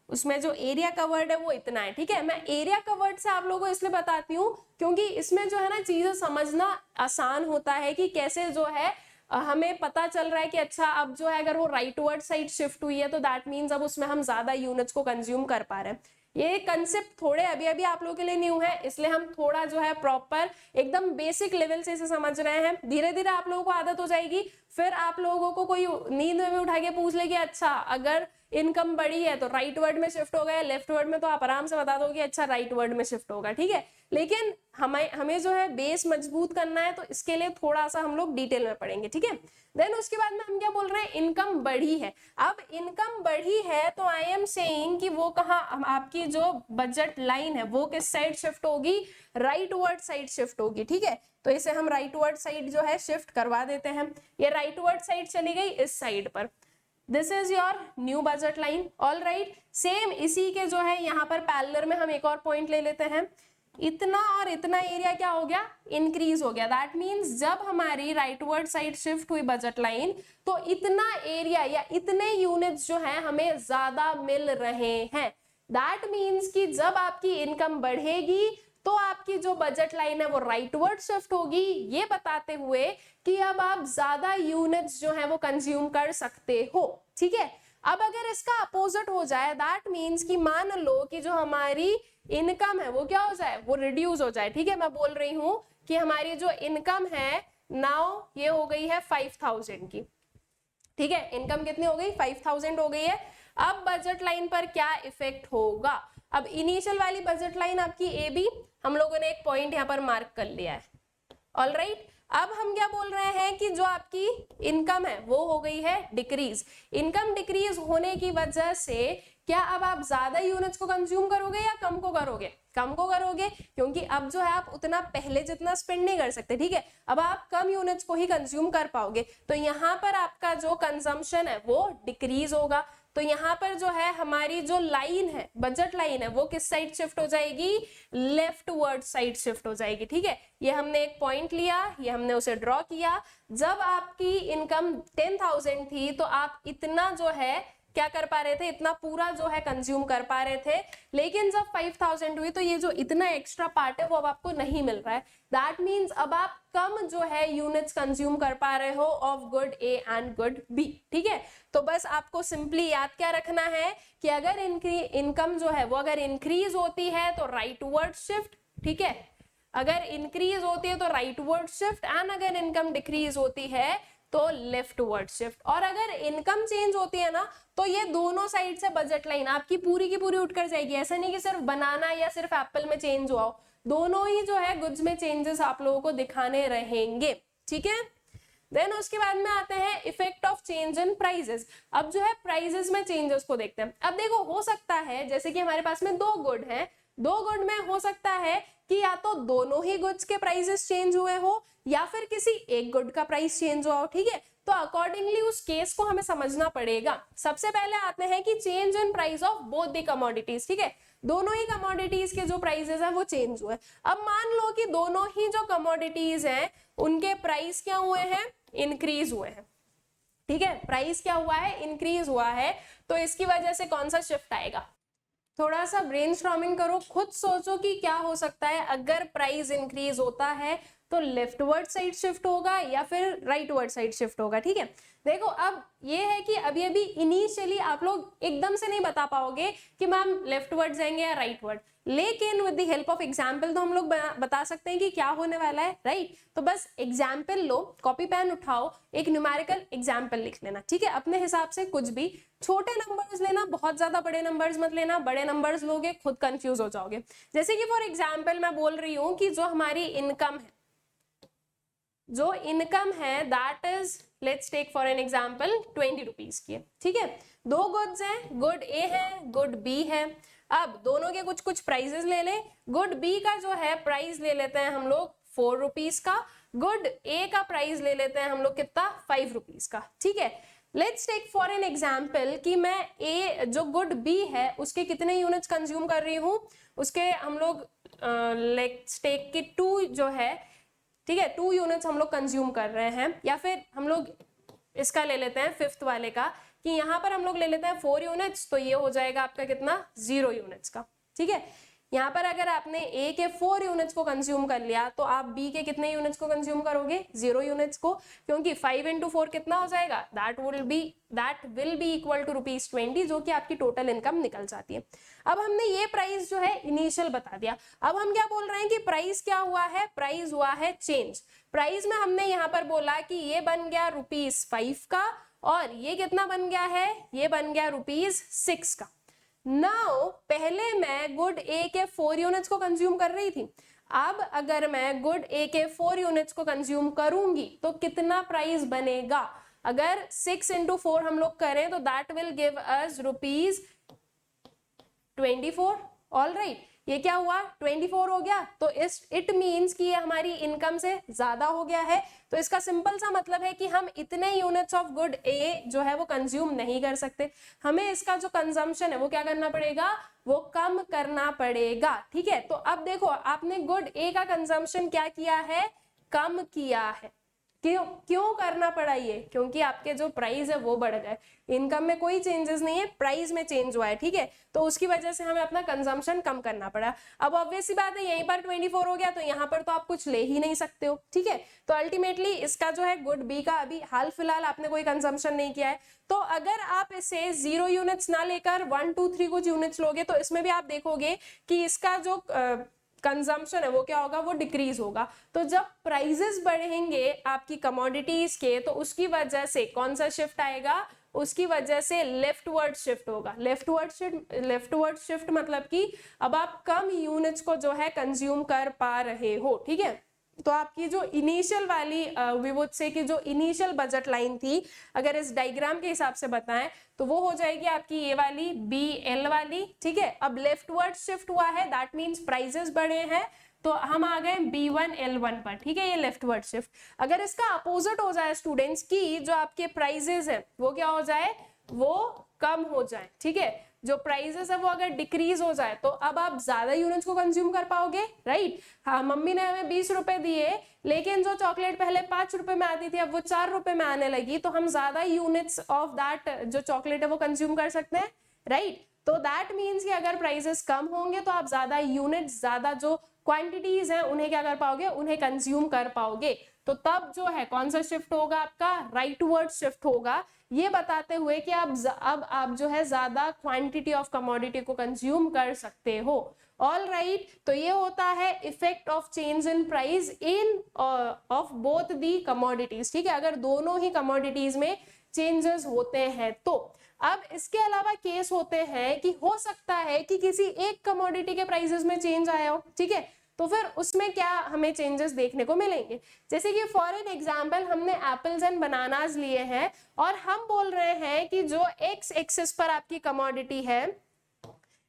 उसमें जो एरिया कवर्ड है वो इतना है, ठीक है। मैं एरिया कवर्ड से आप लोगों को इसलिए बताती हूँ क्योंकि इसमें जो है ना चीजें समझना आसान होता है कि कैसे जो है हमें पता चल रहा है कि अच्छा अब जो है अगर वो राइटवर्ड साइड शिफ्ट हुई है तो दैट मीन्स अब उसमें हम ज्यादा यूनिट्स को कंज्यूम कर पा रहे हैं। ये कंसेप्ट थोड़े अभी अभी आप लोगों के लिए न्यू है, इसलिए हम थोड़ा जो है प्रॉपर एकदम बेसिक लेवल से इसे समझ रहे हैं। धीरे धीरे आप लोगों को आदत हो जाएगी, फिर आप लोगों को कोई नींद में भी उठा के पूछ ले कि अच्छा अगर इनकम बढ़ी है तो राइट वर्ड में शिफ्ट हो गया, लेफ्ट वर्ड में, तो आप आराम से बता दो कि अच्छा राइट वर्ड में शिफ्ट होगा, ठीक है। लेकिन हमें जो है बेस मजबूत करना है तो इसके लिए थोड़ा सा हम लोग डिटेल में पढ़ेंगे, ठीक है। देन उसके बाद में हम क्या बोल रहे हैं, इनकम बढ़ी है। अब इनकम बढ़ी है तो आई एम सेइंग कि वो कहाँ, आपकी जो बजट लाइन है वो किस साइड शिफ्ट होगी, राइट वर्ड साइड शिफ्ट होगी, ठीक है। तो इसे हम राइट वर्ड साइड जो है शिफ्ट करवा देते हैं। ये राइट वर्ड साइड चली गई इस साइड पर, this is your new budget line, all right. Same इसी के जो है यहाँ पर पैरेलल में हम एक और पॉइंट ले लेते हैं, इतना और इतना एरिया क्या हो गया, इंक्रीज हो गया। दैट मीन्स जब हमारी राइटवर्ड साइड शिफ्ट हुई बजट लाइन तो इतना एरिया या इतने यूनिट्स जो है हमें ज्यादा मिल रहे हैं। दैट मीन्स कि जब आपकी इनकम बढ़ेगी तो आपकी जो बजट लाइन है वो राइटवर्ड शिफ्ट होगी, ये बताते हुए कि अब आप ज्यादा यूनिट्स जो है वो कंज्यूम कर सकते हो, ठीक है। अब अगर इसका अपोजिट हो जाए, दैट मीन्स कि मान लो कि जो हमारी इनकम है वो क्या हो जाए, वो रिड्यूस हो जाए, ठीक है। मैं बोल रही हूं कि हमारी जो इनकम है नाउ ये हो गई है 5,000 की, ठीक है। इनकम कितनी हो गई, 5,000 हो गई है। अब बजट लाइन पर क्या इफेक्ट होगा, अब इनिशियल वाली बजट लाइन आपकी ए बी, हम लोगों ने एक पॉइंट यहाँ पर मार्क कर लिया है, ऑल राइट। अब हम क्या बोल रहे हैं कि जो आपकी इनकम है वो हो गई है डिक्रीज। इनकम डिक्रीज होने की वजह से क्या अब आप ज्यादा यूनिट्स को कंज्यूम करोगे या कम को करोगे, कम को करोगे, क्योंकि अब जो है आप उतना पहले जितना स्पेंड नहीं कर सकते, ठीक है। अब आप कम यूनिट्स को ही कंज्यूम कर पाओगे, तो यहाँ पर आपका जो कंजम्पशन है वो डिक्रीज होगा। तो यहाँ पर जो है हमारी जो लाइन है, बजट लाइन है, वो किस साइड शिफ्ट हो जाएगी, लेफ्ट वर्ड साइड शिफ्ट हो जाएगी, ठीक है। ये हमने एक पॉइंट लिया, ये हमने उसे ड्रॉ किया। जब आपकी इनकम 10,000 थी तो आप इतना जो है क्या कर पा रहे थे, इतना पूरा जो है कंज्यूम कर पा रहे थे। लेकिन जब 5,000 हुई तो ये जो इतना एक्स्ट्रा पार्ट है वो अब आपको नहीं मिल रहा है। दैट मीन्स अब आप कम जो है यूनिट्स कंज्यूम कर पा रहे हो of good A and good B, ठीक है। तो बस आपको सिंपली याद क्या रखना है कि अगर इनकम जो है वो अगर इंक्रीज होती है तो राइट वर्ड शिफ्ट, ठीक है। अगर इंक्रीज होती है तो राइट वर्ड शिफ्ट, एंड अगर इनकम डिक्रीज होती है तो लेफ्ट वर्ड शिफ्ट। और अगर इनकम चेंज होती है ना तो ये दोनों साइड से बजट लाइन आपकी पूरी की पूरी उठकर जाएगी। ऐसा नहीं कि सिर्फ बनाना या सिर्फ एप्पल में चेंज हुआ हो, दोनों ही जो है गुड्स में चेंजेस आप लोगों को दिखाने रहेंगे, ठीक है। देन उसके बाद में आते हैं effect of change in prices. अब जो है प्राइजेस में चेंजेस को देखते हैं। अब देखो हो सकता है जैसे कि हमारे पास में दो गुड हैं, दो गुड में हो सकता है कि या तो दोनों ही गुड्स के प्राइसेस चेंज हुए हो या फिर किसी एक गुड का प्राइस चेंज हुआ हो, ठीक है। तो अकॉर्डिंगली उस केस को हमें समझना पड़ेगा। सबसे पहले आते हैं कि change in price of both the commodities, ठीक है, दोनों ही कमोडिटीज के जो प्राइसेस हैं वो चेंज हुए। अब मान लो कि दोनों ही जो कमोडिटीज हैं उनके प्राइस क्या हुए हैं, इंक्रीज हुए हैं, ठीक है, प्राइस क्या हुआ है, इंक्रीज हुआ है। तो इसकी वजह से कौन सा शिफ्ट आएगा, थोड़ा सा ब्रेनस्टॉर्मिंग करो, खुद सोचो कि क्या हो सकता है। अगर प्राइस इंक्रीज होता है तो लेफ्टवर्ड साइड शिफ्ट होगा या फिर राइटवर्ड साइड शिफ्ट होगा, ठीक है। देखो अब ये है कि अभी अभी इनिशियली आप लोग एकदम से नहीं बता पाओगे कि मैम लेफ्टवर्ड जाएंगे या राइटवर्ड, लेकिन with the help of example तो हम लोग बता सकते हैं कि क्या होने वाला है, राइट। तो बस एग्जाम्पल लो, कॉपी पेन उठाओ, एक न्यूमेरिकल एग्जाम्पल लिख लेना, ठीक है, अपने हिसाब से कुछ भी, छोटे नंबर्स लेना, बहुत ज्यादा बड़े नंबर्स मत लेना, बड़े नंबर्स लोगे खुद कंफ्यूज हो जाओगे। जैसे कि फॉर एग्जाम्पल मैं बोल रही हूँ कि जो हमारी इनकम है, जो इनकम है that is, let's take for an example 20 rupees की है, ठीक है। दो गुड्स हैं, गुड ए है, गुड बी है। अब दोनों के कुछ कुछ प्राइजेस ले ले, गुड बी का जो है प्राइस ले लेते हैं हम लोग 4 रुपीज का, गुड ए का प्राइस ले लेते हैं हम लोग कितना, 5 रुपीज का, ठीक है। Let's take for an example कि मैं ए जो गुड बी है उसके कितने यूनिट्स कंज्यूम कर रही हूँ, उसके हम लोग लेट्स टेक की 2 जो है, ठीक है, 2 यूनिट्स हम लोग कंज्यूम कर रहे हैं। या फिर हम लोग इसका ले लेते हैं 5th वाले का कि यहाँ पर हम लोग ले लेते हैं 4 यूनिट्स, तो ये हो जाएगा आपका कितना, 0 यूनिट्स का, ठीक है। यहाँ पर अगर आपने ए के 4 यूनिट्स को कंज्यूम कर लिया तो आप बी के कितने यूनिट्स को कंज्यूम करोगे, 0 यूनिट्स को, क्योंकि 5 into 4 कितना हो जाएगा, that will be equal to ₹20, जो कि आपकी टोटल इनकम निकल जाती है। अब हमने ये प्राइस जो है इनिशियल बता दिया। अब हम क्या बोल रहे हैं कि प्राइस क्या हुआ है, प्राइस हुआ है चेंज। प्राइस में हमने यहाँ पर बोला कि ये बन गया ₹5 का और ये कितना बन गया है, ये बन गया ₹6 का। नाउ पहले मैं गुड ए के 4 यूनिट्स को कंज्यूम कर रही थी, अब अगर मैं गुड ए के 4 यूनिट्स को कंज्यूम करूंगी तो कितना प्राइस बनेगा, अगर 6 into 4 हम लोग करें तो that will give us ₹24। All right, ये क्या हुआ, 24 हो गया। तो इट मीन्स कि ये हमारी इनकम से ज्यादा हो गया है। तो इसका सिंपल सा मतलब है कि हम इतने यूनिट्स ऑफ गुड ए जो है वो कंज्यूम नहीं कर सकते, हमें इसका जो कंजम्पशन है वो क्या करना पड़ेगा, वो कम करना पड़ेगा, ठीक है। तो अब देखो आपने गुड ए का कंजम्पशन क्या किया है, कम किया है। क्यों करना पड़ा ये, क्योंकि आपके जो प्राइस है वो बढ़ गए, इनकम में कोई चेंजेस नहीं है, प्राइस में चेंज हुआ है, ठीक है। तो उसकी वजह से हमें अपना कंजम्पशन कम करना पड़ा। अब ऑब्वियस सी बात है, यहीं पर 24 हो गया तो यहाँ पर तो आप कुछ ले ही नहीं सकते हो, ठीक है। तो अल्टीमेटली इसका जो है गुड बी का अभी हाल फिलहाल आपने कोई कंजम्पशन नहीं किया है। तो अगर आप इसे 0 यूनिट्स ना लेकर 1 2 3 कुछ यूनिट्स लोगे तो इसमें भी आप देखोगे कि इसका जो कंजम्पशन है वो क्या होगा, वो डिक्रीज होगा। तो जब प्राइजेस बढ़ेंगे आपकी कमोडिटीज के तो उसकी वजह से कौन सा शिफ्ट आएगा, उसकी वजह से लेफ्टवर्ड शिफ्ट होगा। लेफ्टवर्ड शिफ्ट मतलब कि अब आप कम यूनिट्स को जो है कंज्यूम कर पा रहे हो, ठीक है। तो आपकी जो इनिशियल वाली वी वुड से कि जो इनिशियल बजट लाइन थी, अगर इस डायग्राम के हिसाब से बताएं तो वो हो जाएगी आपकी ये वाली BL वाली, ठीक है। अब लेफ्टवर्ड शिफ्ट हुआ है, दैट मींस प्राइसेस बढ़े हैं, तो हम आ गए B1L1 पर, ठीक है, ये लेफ्टवर्ड शिफ्ट। अगर इसका अपोजिट हो जाए स्टूडेंट्स की जो आपके प्राइसेस है वो क्या हो जाए, वो कम हो जाए, ठीक है। जो प्राइसेस है वो अगर डिक्रीज हो जाए तो अब आप ज्यादा यूनिट्स को कंज्यूम कर पाओगे, राइट। हाँ, मम्मी ने हमें 20 रुपए दिए लेकिन जो चॉकलेट पहले 5 रुपए में आती थी अब वो 4 रुपए में आने लगी, तो हम ज्यादा यूनिट्स ऑफ दैट जो चॉकलेट है वो कंज्यूम कर सकते हैं, राइट। तो दैट मीन्स कि अगर प्राइसेस कम होंगे तो आप ज्यादा यूनिट्स, ज्यादा जो क्वांटिटीज हैं उन्हें क्या कर पाओगे, उन्हें कंज्यूम कर पाओगे। तो तब जो है कौन सा शिफ्ट होगा, आपका राइटवर्ड शिफ्ट होगा, ये बताते हुए कि अब आप जो है ज्यादा क्वांटिटी ऑफ कमोडिटी को कंज्यूम कर सकते हो। ऑल राइट, तो ये होता है effect of change in price in of both the commodities, ठीक है। अगर दोनों ही कमोडिटीज में चेंजेस होते हैं तो अब इसके अलावा केस होते हैं कि हो सकता है कि किसी एक कमोडिटी के प्राइसेस में चेंज आया हो, ठीक है। तो फिर उसमें क्या हमें चेंजेस देखने को मिलेंगे, जैसे कि फॉर एन एग्जांपल हमने एप्पल्स एंड बनानास लिए हैं और हम बोल रहे हैं कि जो एक्स एक्सिस पर आपकी कमोडिटी है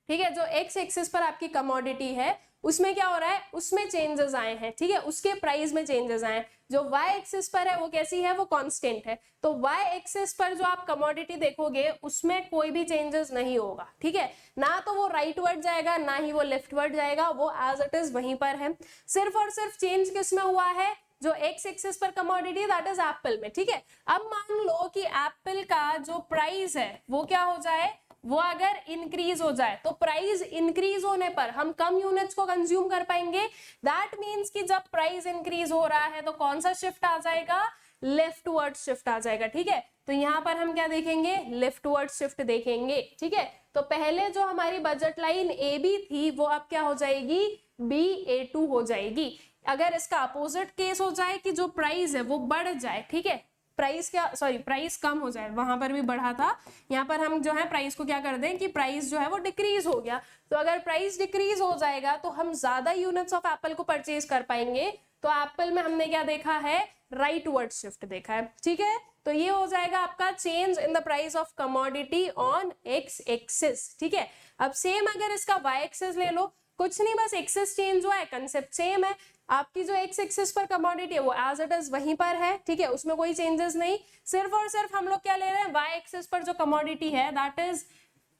ठीक है, जो एक्स एक्सिस पर आपकी कमोडिटी है उसमें क्या हो रहा है, उसमें चेंजेस आए हैं, ठीक है, उसके प्राइस में चेंजेस आए हैं। जो वाई एक्सिस पर है वो कैसी है, वो कांस्टेंट है। तो वाई एक्सिस पर जो आप कमोडिटी देखोगे उसमें कोई भी चेंजेस नहीं होगा, ठीक है, ना तो वो राइटवर्ड जाएगा ना ही वो लेफ्टवर्ड जाएगा, वो एज इट इज वहीं पर है। सिर्फ और सिर्फ चेंज किसमें हुआ है, जो एक्स एक्सिस पर कमोडिटी दैट इज एप्पल में, ठीक है। अब मान लो कि एप्पल का जो प्राइस है वो क्या हो जाए, वो अगर इंक्रीज हो जाए, तो प्राइस इंक्रीज होने पर हम कम यूनिट्स को कंज्यूम कर पाएंगे। दैट मींस कि जब प्राइस इंक्रीज हो रहा है तो कौन सा शिफ्ट आ जाएगा, लेफ्टवर्ड शिफ्ट आ जाएगा, ठीक है। तो यहाँ पर हम क्या देखेंगे, लेफ्टवर्ड शिफ्ट देखेंगे, ठीक है। तो पहले जो हमारी बजट लाइन ए बी थी वो अब क्या हो जाएगी, बी ए टू हो जाएगी। अगर इसका अपोजिट केस हो जाए कि जो प्राइस है वो बढ़ जाए, ठीक है, प्राइस कम हो जाए, वहां पर भी बढ़ा था, यहाँ पर हम जो है प्राइस को क्या कर दें कि प्राइस जो है वो डिक्रीज हो गया। तो अगर प्राइस डिक्रीज हो जाएगा तो हम ज्यादा यूनिट्स ऑफ एप्पल को परचेज कर पाएंगे। तो एप्पल में हमने क्या देखा है, राइटवर्ड शिफ्ट देखा है, ठीक है। तो ये हो जाएगा आपका change in the price of commodity on x axis, ठीक है। अब सेम अगर इसका वाई एक्सिस ले लो, कुछ नहीं, बस एक्सिस चेंज हुआ है, कंसेप्ट सेम है। आपकी जो एक्स एक्सिस पर कमोडिटी है वो एज इट इज वहीं पर है, ठीक है, उसमें कोई चेंजेस नहीं। सिर्फ और सिर्फ हम लोग क्या ले रहे हैं, वाई एक्सिस पर जो कमोडिटी है that is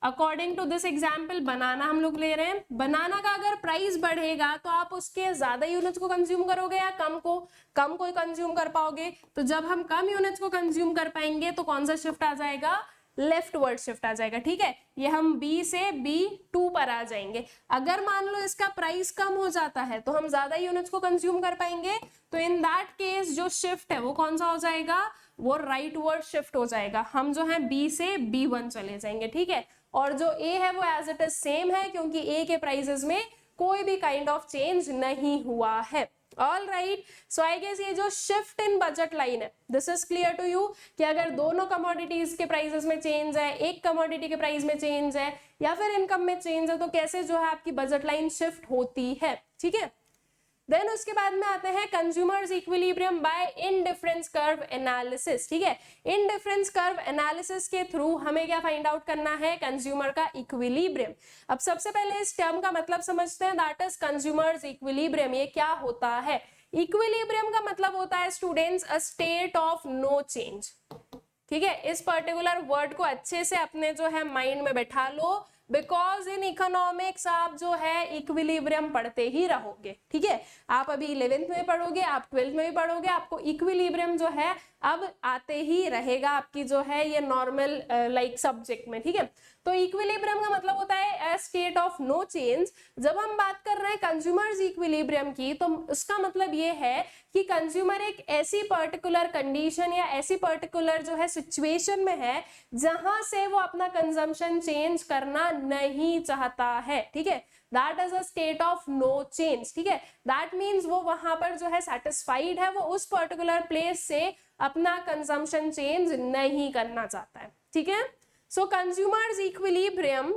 according to this example banana हम लोग ले रहे हैं। बनाना का अगर प्राइस बढ़ेगा तो आप उसके ज्यादा यूनिट्स को कंज्यूम करोगे या कम को कंज्यूम कर पाओगे। तो जब हम कम यूनिट्स को कंज्यूम कर पाएंगे तो कौन सा शिफ्ट आ जाएगा, लेफ्टवर्ड शिफ्ट आ जाएगा, ठीक है। ये हम बी से B2 पर आ जाएंगे। अगर मान लो इसका प्राइस कम हो जाता है तो हम ज्यादा यूनिट्स को कंज्यूम कर पाएंगे, तो इन दैट केस जो शिफ्ट है वो कौन सा हो जाएगा, वो राइटवर्ड शिफ्ट हो जाएगा। हम जो है B से B1 चले जाएंगे, ठीक है। और जो A है वो एज इट इज सेम है, क्योंकि A के प्राइसेस में कोई भी काइंड ऑफ चेंज नहीं हुआ है। All right, so I guess ये जो शिफ्ट इन बजट लाइन है this is clear to you, कि अगर दोनों कमोडिटीज के प्राइसेस में चेंज है, एक कमोडिटी के प्राइस में चेंज है या फिर इनकम में चेंज है, तो कैसे जो है आपकी बजट लाइन शिफ्ट होती है, ठीक है। देन उसके बाद में आते हैं consumers equilibrium bye indifference curve analysis, ठीक है। इनडिफरेंस कर्व एनालिसिस के थ्रू हमें क्या फाइंड आउट करना है, कंज्यूमर का इक्विलिब्रियम। अब सबसे पहले इस टर्म का मतलब समझते हैं, दैट इज कंज्यूमर्स इक्विलिब्रियम। ये क्या होता है, इक्विलिब्रियम का मतलब होता है students a state of no change, ठीक है। इस पर्टिकुलर वर्ड को अच्छे से अपने जो है माइंड में बैठा लो, बिकॉज इन इकोनॉमिक्स आप जो है इक्विलिब्रियम पढ़ते ही रहोगे, ठीक है। आप अभी 11th में पढ़ोगे, आप 12th में भी पढ़ोगे, आपको इक्विलिब्रियम जो है अब आते ही रहेगा आपकी जो है ये नॉर्मल लाइक सब्जेक्ट में, ठीक है। तो इक्विलिब्रियम का मतलब होता है स्टेट ऑफ नो चेंज। जब हम बात कर रहे हैं कंज्यूमर्स इक्विलिब्रियम की, तो उसका मतलब ये है कि कंज्यूमर एक ऐसी पर्टिकुलर कंडीशन या ऐसी पर्टिकुलर जो है सिचुएशन में है जहां से वो अपना कंजम्पशन चेंज करना नहीं चाहता है, ठीक है। That is a state of no change, ठीक है। दैट मीन्स वो वहां पर जो है सेटिस्फाइड है, वो उस पर्टिकुलर प्लेस से अपना कंजम्पशन चेंज नहीं करना चाहता है, ठीक है। सो consumers equilibrium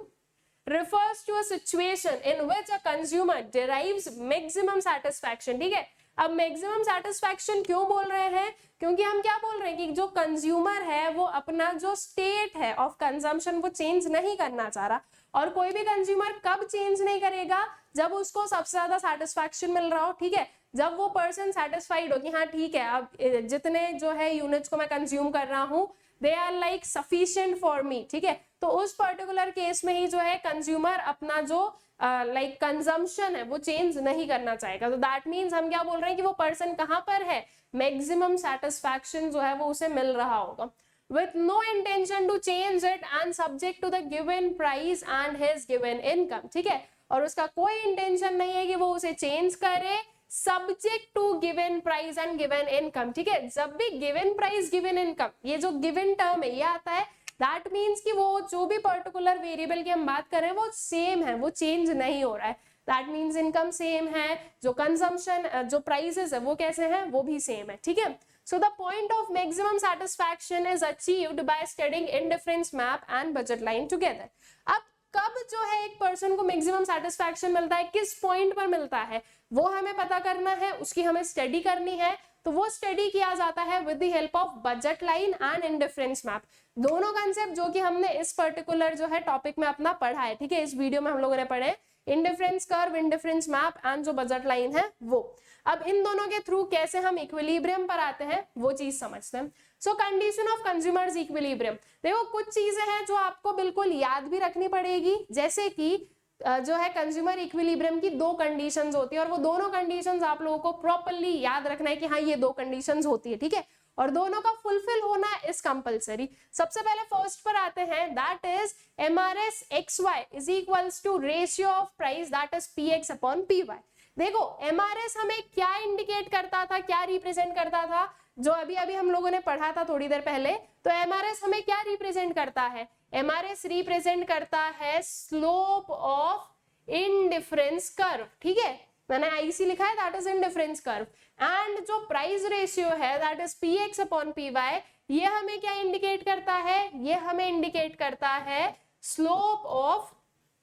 refers to a situation in which a consumer derives maximum satisfaction, ठीक है। अब मैक्सिमम सेटिस्फैक्शन क्यों बोल रहे हैं, क्योंकि हम क्या बोल रहे हैं कि जो कंज्यूमर है वो अपना जो स्टेट है ऑफ कंजम्पशन वो चेंज नहीं करना चाह रहा। और कोई भी कंज्यूमर कब चेंज नहीं करेगा, जब उसको सबसे ज्यादा सेटिस्फैक्शन मिल रहा हो, ठीक है। जब वो पर्सन सेटिस्फाइड हो कि हाँ ठीक है, अब जितने जो है यूनिट्स को मैं कंज्यूम कर रहा हूँ they are like sufficient for me, ठीक है। तो उस पर्टिकुलर केस में ही जो है कंज्यूमर अपना जो लाइक कंजम्पशन है वो चेंज नहीं करना चाहेगा। तो दैट मीन्स हम क्या बोल रहे हैं कि वो पर्सन कहाँ पर है, मैक्सिमम सेटिस्फैक्शन जो है वो उसे मिल रहा होगा, with no intention to change it and subject to the given price and his given income, ठीक है। और उसका कोई इंटेंशन नहीं है कि वो उसे चेंज करे, subject to given price and given income, ठीक है। जब भी गिवन प्राइस गिवन इनकम, ये जो गिवन टर्म है ये आता है, दैट मीन्स कि वो जो भी पर्टिकुलर वेरिएबल की हम बात कर रहे हैं वो सेम है, वो चेंज नहीं हो रहा है। दैट मीन्स इनकम सेम है, जो कंजम्पशन जो प्राइसेस है वो कैसे हैं, वो भी सेम है, ठीक है। So the point of maximum satisfaction is achieved by studying indifference map and budget line together. अब कब जो है एक पर्सन को मैक्सिमम सेटिस्फैक्शन मिलता है, किस पॉइंट पर मिलता है, वो हमें पता करना है, उसकी हमें स्टडी करनी है। तो वो स्टडी किया जाता है with the help of budget line and indifference map. दोनों कंसेप्ट जो कि हमने इस पर्टिकुलर जो है टॉपिक में अपना पढ़ा है, ठीक है, इस वीडियो में हम लोगों ने पढ़े indifference curve, indifference map and जो बजट लाइन है वो। अब इन दोनों के थ्रू कैसे हम इक्विलिब्रियम पर आते हैं वो चीज समझते हैं। सो कंडीशन ऑफ कंज्यूमर्स इक्विलिब्रियम, देखो कुछ चीजें हैं जो आपको बिल्कुल याद भी रखनी पड़ेगी, जैसे कि जो है कंज्यूमर इक्विलिब्रियम की दो कंडीशंस होती है और वो दोनों कंडीशंस आप लोगों को प्रॉपर्ली याद रखना है कि हाँ ये दो कंडीशंस होती है, ठीक है, और दोनों का फुलफिल होना इज कंपलसरी। सबसे पहले फर्स्ट पर आते हैं, that is MRS XY is equals to ratio of price that is PX upon PY। देखो MRS हमें क्या इंडिकेट करता था, क्या रिप्रेजेंट करता था, जो अभी अभी हम लोगों ने पढ़ा था थोड़ी देर पहले, तो MRS हमें क्या रिप्रेजेंट करता है, MRS रिप्रेजेंट करता है स्लोप ऑफ इंडिफरेंस कर्व, ठीक है, मैंने IC लिखा है, that is indifference curve. And जो प्राइस रेशियो है that is PX upon PY, ये हमें क्या इंडिकेट करता है, ये हमें इंडिकेट करता है slope of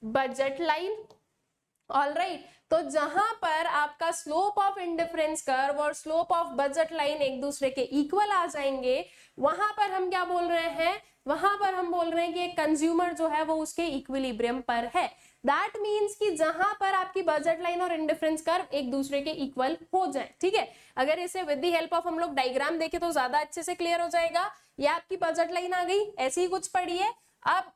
budget line. Alright, तो जहां पर आपका स्लोप ऑफ इंडिफरेंस कर्व और स्लोप ऑफ बजट लाइन एक दूसरे के इक्वल आ जाएंगे, वहां पर हम क्या बोल रहे हैं, वहां पर हम बोल रहे हैं कि एक कंज्यूमर जो है वो उसके इक्विलिब्रियम पर है। दैट मीन्स कि जहां पर आपकी बजट लाइन और इंडिफरेंस कर्व एक दूसरे के इक्वल हो जाए, ठीक है। अगर इसे विद द हेल्प ऑफ हम लोग डायग्राम देखें तो ज्यादा अच्छे से क्लियर हो जाएगा। ये आपकी बजट लाइन आ गई, ऐसे ही कुछ पढ़िए। अब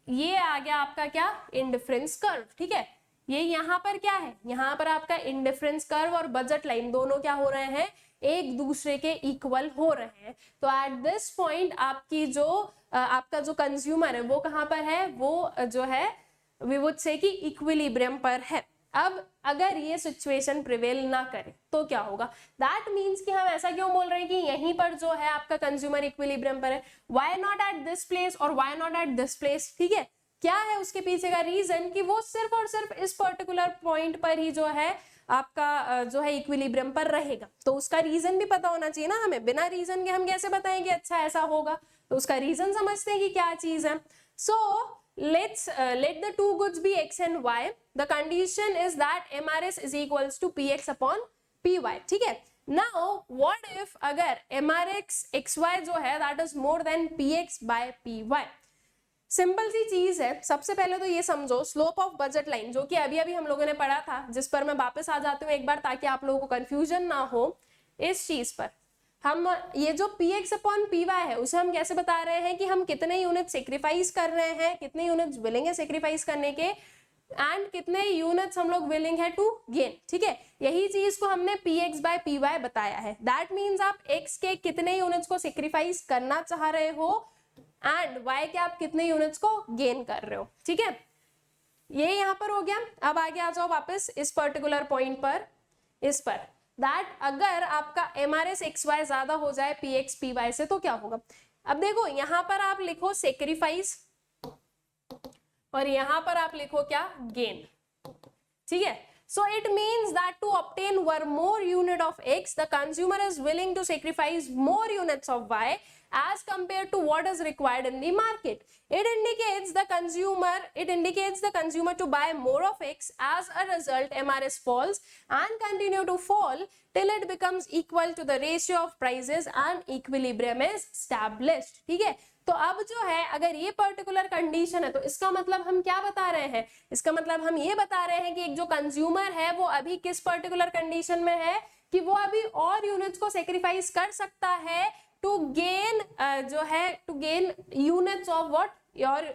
ये आ गया आपका क्या, इंडिफरेंस कर्व, ठीक है। ये यहाँ पर क्या है, यहाँ पर आपका इंडिफरेंस कर्व और बजट लाइन दोनों क्या हो रहे हैं, एक दूसरे के इक्वल हो रहे हैं। तो एट दिस पॉइंट आपकी जो आपका जो कंज्यूमर है वो कहाँ पर है, वो जो है वी वुड से कि इक्विलिब्रियम पर है। अब अगर ये सिचुएशन प्रिवेल ना करे तो क्या होगा, दैट मीन्स कि हम ऐसा क्यों बोल रहे हैं कि यहीं पर जो है आपका कंज्यूमर इक्विलिब्रियम पर है, why not at this place और why not at this place, ठीक है। क्या है उसके पीछे का रीजन कि वो सिर्फ और सिर्फ इस पर्टिकुलर पॉइंट पर ही जो है आपका जो है इक्विलिब्रियम पर रहेगा, तो उसका रीजन भी पता होना चाहिए ना हमें। बिना रीजन के हम कैसे बताएंगे अच्छा ऐसा होगा, तो उसका रीजन समझते हैं कि क्या चीज है। सो let the two goods be X and Y. The condition is that MRS is equals to PX upon PY, ठीक है। Now what if अगर MRX XY जो है that is more than PX by PY। Simple सी चीज है, सबसे पहले तो ये समझो स्लोप ऑफ बजट लाइन जो कि अभी अभी हम लोगों ने पढ़ा था, जिस पर मैं वापस आ जाती हूँ एक बार ताकि आप लोगों को कंफ्यूजन ना हो इस चीज पर। हम ये जो PX अपॉन PY है उसे हम कैसे बता रहे हैं कि हम कितने यूनिट सेक्रीफाइस कर रहे हैं, कितने यूनिट्स विलिंग है सेक्रीफाइस करने के, एंड कितने यूनिट्स हम लोग विलिंग है टू गेन, ठीक है। यही चीज को हमने PX बाय PY बताया है। दैट मीन्स आप X के कितने यूनिट्स को सेक्रीफाइस करना चाह रहे हो एंड Y के आप कितने यूनिट्स को गेन कर रहे हो, ठीक है। ये यहाँ पर हो गया। अब आगे आ जाओ वापस इस पर्टिकुलर पॉइंट पर, इस पर दैट अगर आपका MRS XY ज्यादा हो जाए PX PY से तो क्या होगा। अब देखो यहाँ पर आप लिखो सेक्रीफाइस और यहाँ पर आप लिखो क्या, गेन, ठीक है। So it means that to obtain one more unit of X, the consumer is willing to sacrifice more units of Y as compared to what is required in the market. It indicates the consumer to buy more of X. As a result, MRS falls and continue to fall till it becomes equal to the ratio of prices and equilibrium is established, ठीक है। तो अब जो है अगर ये particular condition है तो इसका मतलब हम क्या बता रहे हैं, इसका मतलब हम ये बता रहे हैं कि एक जो कंज्यूमर है वो अभी किस पर्टिकुलर कंडीशन में है कि वो अभी और यूनिट्स को सेक्रीफाइस कर सकता है टू गेन जो है to gain units of what your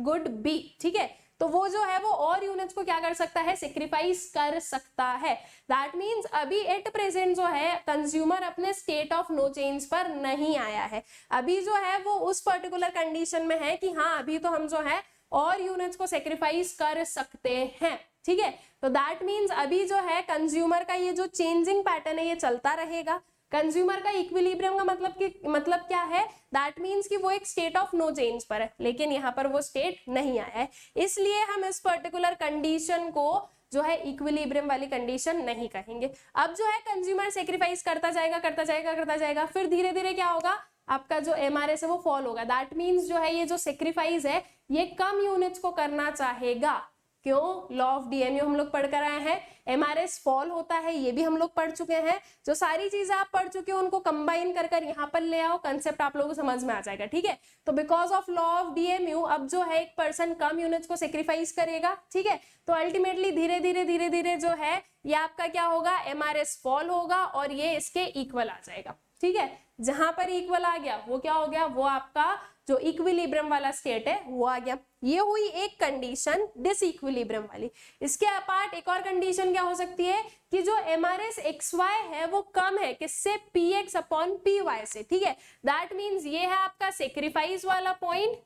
good B, ठीक है। तो वो जो है वो और यूनिट्स को क्या कर सकता है, सेक्रीफाइस कर सकता है। दैट मीन्स अभी एट प्रेजेंट जो है कंज्यूमर अपने स्टेट ऑफ नो चेंज पर नहीं आया है, अभी जो है वो उस पर्टिकुलर कंडीशन में है कि हाँ अभी तो हम जो है और यूनिट्स को सेक्रीफाइस कर सकते हैं, ठीक है। तो दैट मीन्स अभी जो है कंज्यूमर का ये जो चेंजिंग पैटर्न है ये चलता रहेगा। कंज्यूमर का इक्विलिब्रियम का मतलब क्या है, दैट मीन्स कि वो एक स्टेट ऑफ नो चेंज पर है, लेकिन यहाँ पर वो स्टेट नहीं आया है, इसलिए हम इस पर्टिकुलर कंडीशन को जो है इक्विलिब्रियम वाली कंडीशन नहीं कहेंगे। अब जो है कंज्यूमर सेक्रीफाइस करता जाएगा, फिर धीरे धीरे क्या होगा, आपका जो MRS है वो फॉल होगा। दैट मीन्स जो है ये जो सेक्रीफाइस है ये कम यूनिट्स को करना चाहेगा, क्यों? लॉ ऑफ डीएमयू हम लोग पढ़ कर आए हैं, एमआरएस फॉल होता है ये भी हम लोग पढ़ चुके हैं। जो सारी चीजें आप पढ़ चुके हो उनको कंबाइन कर कर यहाँ पर ले आओ, कंसेप्ट आप लोगों को समझ में आ जाएगा, ठीक है। तो because of law of DMU अब जो है एक पर्सन कम यूनिट्स को सेक्रीफाइस करेगा, ठीक है। तो अल्टीमेटली धीरे धीरे जो है ये आपका क्या होगा, एमआरएस फॉल होगा और ये इसके इक्वल आ जाएगा, ठीक है। जहां पर इक्वल आ गया वो क्या हो गया, वो आपका जो इक्विलिब्रियम वाला स्टेट है वो आ गया। ये हुई एक कंडीशन डिसइक्विलिब्रियम वाली। इसके अपार्ट एक और कंडीशन क्या हो सकती है कि जो एमआरएस एक्स वाई है वो कम है किससे, P X upon P Y से, ठीक है। दैट मीन्स ये है आपका सेक्रीफाइस वाला point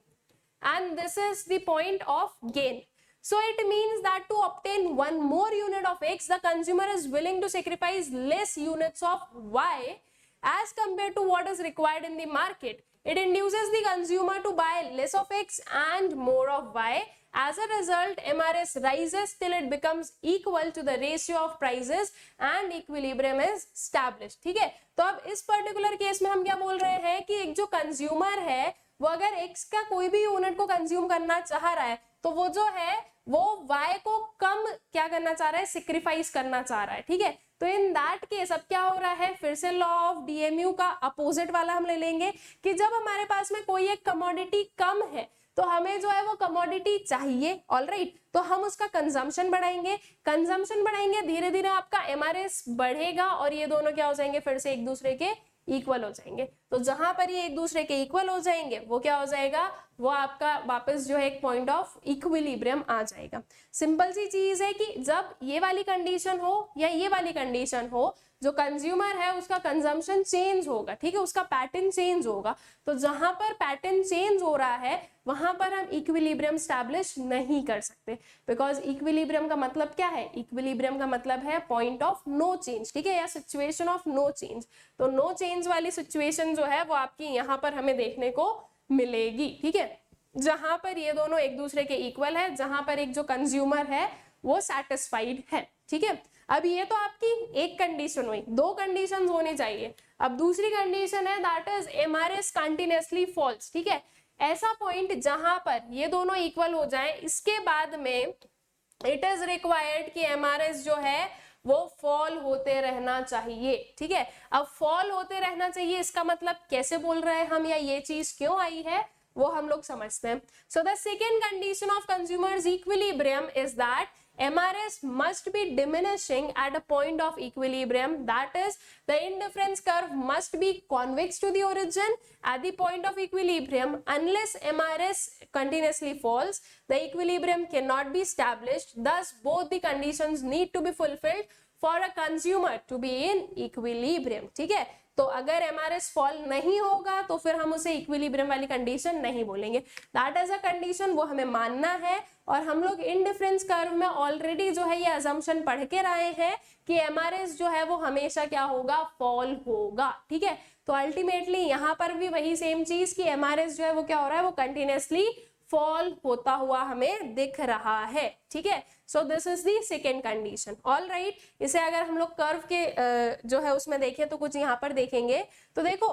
and this is the point of gain. So it means that to obtain one more unit of X, the consumer is willing to sacrifice less units of Y as compared to what is required in the market. It induces the consumer to buy less of X and more of Y. As a result, MRS rises till it becomes equal to the ratio of prices and equilibrium is established. ठीक है, तो अब इस particular case में हम क्या बोल रहे हैं कि एक जो कंज्यूमर है वो अगर X का कोई भी यूनिट को कंज्यूम करना चाह रहा है तो वो जो है वो Y को कम क्या करना चाह रहा है, सिक्रीफाइस करना चाह रहा है, ठीक है। तो इन दैट केस अब क्या हो रहा है, फिर से लॉ ऑफ डीएमयू का अपोजिट वाला हम ले लेंगे कि जब हमारे पास में कोई एक कमोडिटी कम है तो हमें जो है वो कमोडिटी चाहिए, ऑलराइट। तो हम उसका कंजम्पशन बढ़ाएंगे, धीरे धीरे आपका एमआरएस बढ़ेगा और ये दोनों क्या हो जाएंगे, फिर से एक दूसरे के इक्वल हो जाएंगे। तो जहां पर ये एक दूसरे के इक्वल हो जाएंगे वो क्या हो जाएगा, वो आपका वापस जो है एक पॉइंट ऑफ इक्विलिब्रियम आ जाएगा। सिंपल सी चीज है कि जब ये वाली कंडीशन हो या ये वाली कंडीशन हो, जो कंज्यूमर है उसका कंजम्पशन चेंज होगा, ठीक है, उसका पैटर्न चेंज होगा। तो जहां पर पैटर्न चेंज हो रहा है वहां पर हम इक्विलिब्रियम स्टैब्लिश नहीं कर सकते, बिकॉज इक्विलिब्रियम का मतलब क्या है, इक्विलिब्रियम का मतलब है पॉइंट ऑफ नो चेंज, ठीक है, या सिचुएशन ऑफ नो चेंज। तो नो चेंज वाली सिचुएशन जो है वो आपकी यहाँ पर हमें देखने को मिलेगी, ठीक है, जहां पर ये दोनों एक दूसरे के इक्वल है, जहां पर एक जो कंज्यूमर है वो सेटिस्फाइड है, ठीक है। अब ये तो आपकी एक कंडीशन हुई, दो कंडीशन होनी चाहिए। अब दूसरी कंडीशन है that is MRS continuously falls, ठीक है, ऐसा पॉइंट जहां पर ये दोनों इक्वल हो जाए, इसके बाद में इट इज रिक्वायर्ड कि एमआरएस जो है वो फॉल होते रहना चाहिए, ठीक है। अब फॉल होते रहना चाहिए इसका मतलब कैसे बोल रहे हैं हम, या ये चीज क्यों आई है वो हम लोग समझते हैं। So the second condition of consumers equilibrium is that MRS must be diminishing at a point of equilibrium, that is the indifference curve must be convex to the origin at the point of equilibrium. Unless MRS continuously falls, the equilibrium cannot be established. Thus both the conditions need to be fulfilled for a consumer to be in equilibrium, ठीक है। तो अगर MRS fall नहीं होगा तो फिर हम उसे इक्विलिब्रियम वाली कंडीशन नहीं बोलेंगे, दैट इज अ कंडीशन, वो हमें मानना है। और हम लोग इंडिफरेंस कर्व में ऑलरेडी जो है ये अजम्पशन पढ़ के आए हैं कि एमआरएस जो है वो हमेशा क्या होगा, फॉल होगा, ठीक है। तो अल्टीमेटली यहाँ पर भी वही सेम चीज कि एमआरएस जो है वो क्या हो रहा है, वो कंटिन्यूअसली फॉल होता हुआ हमें दिख रहा है, ठीक है। So this is the second condition, all right. इसे अगर हम लोग कर्व के जो है उसमें देखें तो कुछ यहाँ पर देखेंगे, तो देखो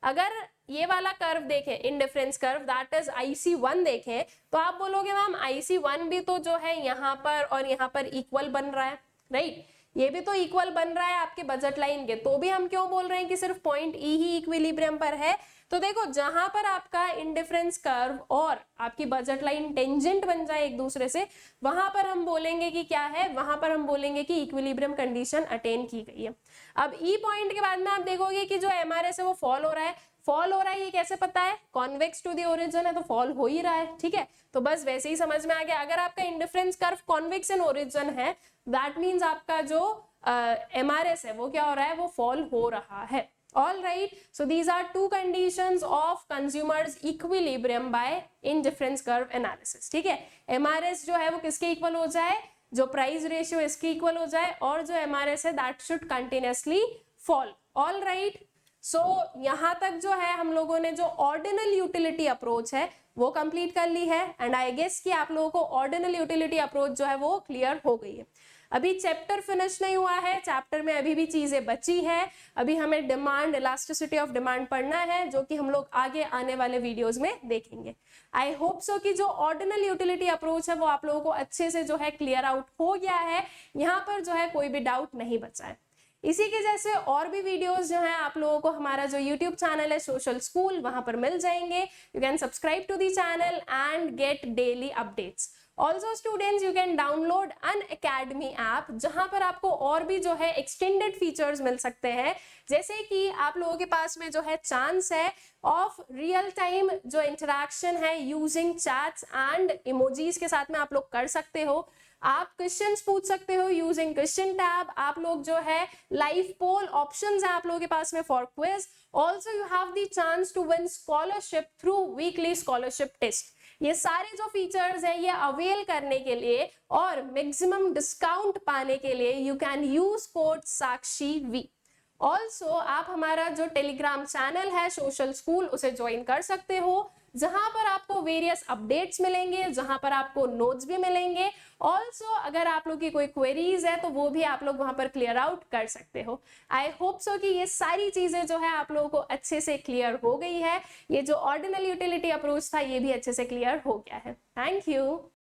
अगर ये वाला कर्व देखें, indifference curve that is IC1 देखें, तो आप बोलोगे मैम IC1 भी तो जो है यहाँ पर और यहाँ पर इक्वल बन रहा है, राइट, ये भी तो इक्वल बन रहा है आपके बजट लाइन के, तो भी हम क्यों बोल रहे हैं कि सिर्फ पॉइंट ई ही इक्विलिब्रियम पर है। तो देखो जहां पर आपका इंडिफरेंस कर्व और आपकी बजट लाइन टेंजेंट बन जाए एक दूसरे से, वहां पर हम बोलेंगे कि क्या है, वहां पर हम बोलेंगे कि इक्विलिब्रियम कंडीशन अटेन की गई है। अब ई पॉइंट के बाद में आप देखोगे कि जो एमआरएस है वो फॉल हो रहा है, ये कैसे पता है, कॉन्वेक्स टू द ओरिजिन है तो फॉल हो ही रहा है, ठीक है। तो बस वैसे ही समझ में आ गया, अगर आपका indifference curve convex in origin है दैट मीन्स आपका जो एमआरएस है वो क्या हो रहा है, वो फॉल हो रहा है। All right, so these are two conditions of consumers equilibrium by indifference curve analysis, ठीक है। MRS जो है वो किसके इक्वल हो जाए, जो प्राइस रेशियो इसके इक्वल हो जाए, और जो MRS है that should continuously fall, all right. So यहाँ तक जो है हम लोगों ने जो ऑर्डिनल यूटिलिटी अप्रोच है वो कंप्लीट कर ली है एंड आई गेस कि आप लोगों को ऑर्डिनल यूटिलिटी अप्रोच जो है वो क्लियर हो गई है। अभी चैप्टर फिनिश नहीं हुआ है, चैप्टर में अभी भी चीजें बची है। अभी हमें डिमांड, इलास्टिसिटी ऑफ डिमांड पढ़ना है, जो कि हम लोग आगे आने वाले वीडियोस में देखेंगे। आई होप सो कि जो ऑर्डिनल यूटिलिटी अप्रोच है वो आप लोगों को अच्छे से जो है क्लियर आउट हो गया है, यहाँ पर जो है कोई भी डाउट नहीं बचा है। इसी के जैसे और भी वीडियोस जो है आप लोगों को हमारा जो यूट्यूब चैनल है सोशल स्कूल, वहां पर मिल जाएंगे। You can subscribe to the channel and get daily updates. Also students, you can download Unacademy app, जहां पर आपको और भी जो है एक्सटेंडेड फीचर्स मिल सकते हैं, जैसे कि आप लोगों के पास में जो है चांस है ऑफ रियल टाइम जो इंटरेक्शन है यूजिंग चैट्स एंड इमोजीज के साथ में आप लोग कर सकते हो। आप क्वेश्चंस पूछ सकते हो यूजिंग क्वेश्चन टैब। आप लोग जो है लाइव पोल ऑप्शंस है आप लोगों के पास में for quiz. Also you have the chance to win scholarship through weekly scholarship test. ये सारे जो फीचर्स हैं ये अवेल करने के लिए और मैक्सिमम डिस्काउंट पाने के लिए you can use code Sakshi V. Also आप हमारा जो टेलीग्राम चैनल है सोशल स्कूल, उसे ज्वाइन कर सकते हो, जहां पर आपको वेरियस अपडेट्स मिलेंगे, जहां पर आपको नोट्स भी मिलेंगे। ऑल्सो अगर आप लोग की कोई क्वेरीज है तो वो भी आप लोग वहां पर क्लियर आउट कर सकते हो। आई होप सो कि ये सारी चीजें जो है आप लोगों को अच्छे से क्लियर हो गई है। ये जो ऑर्डिनल यूटिलिटी अप्रोच था ये भी अच्छे से क्लियर हो गया है। Thank you.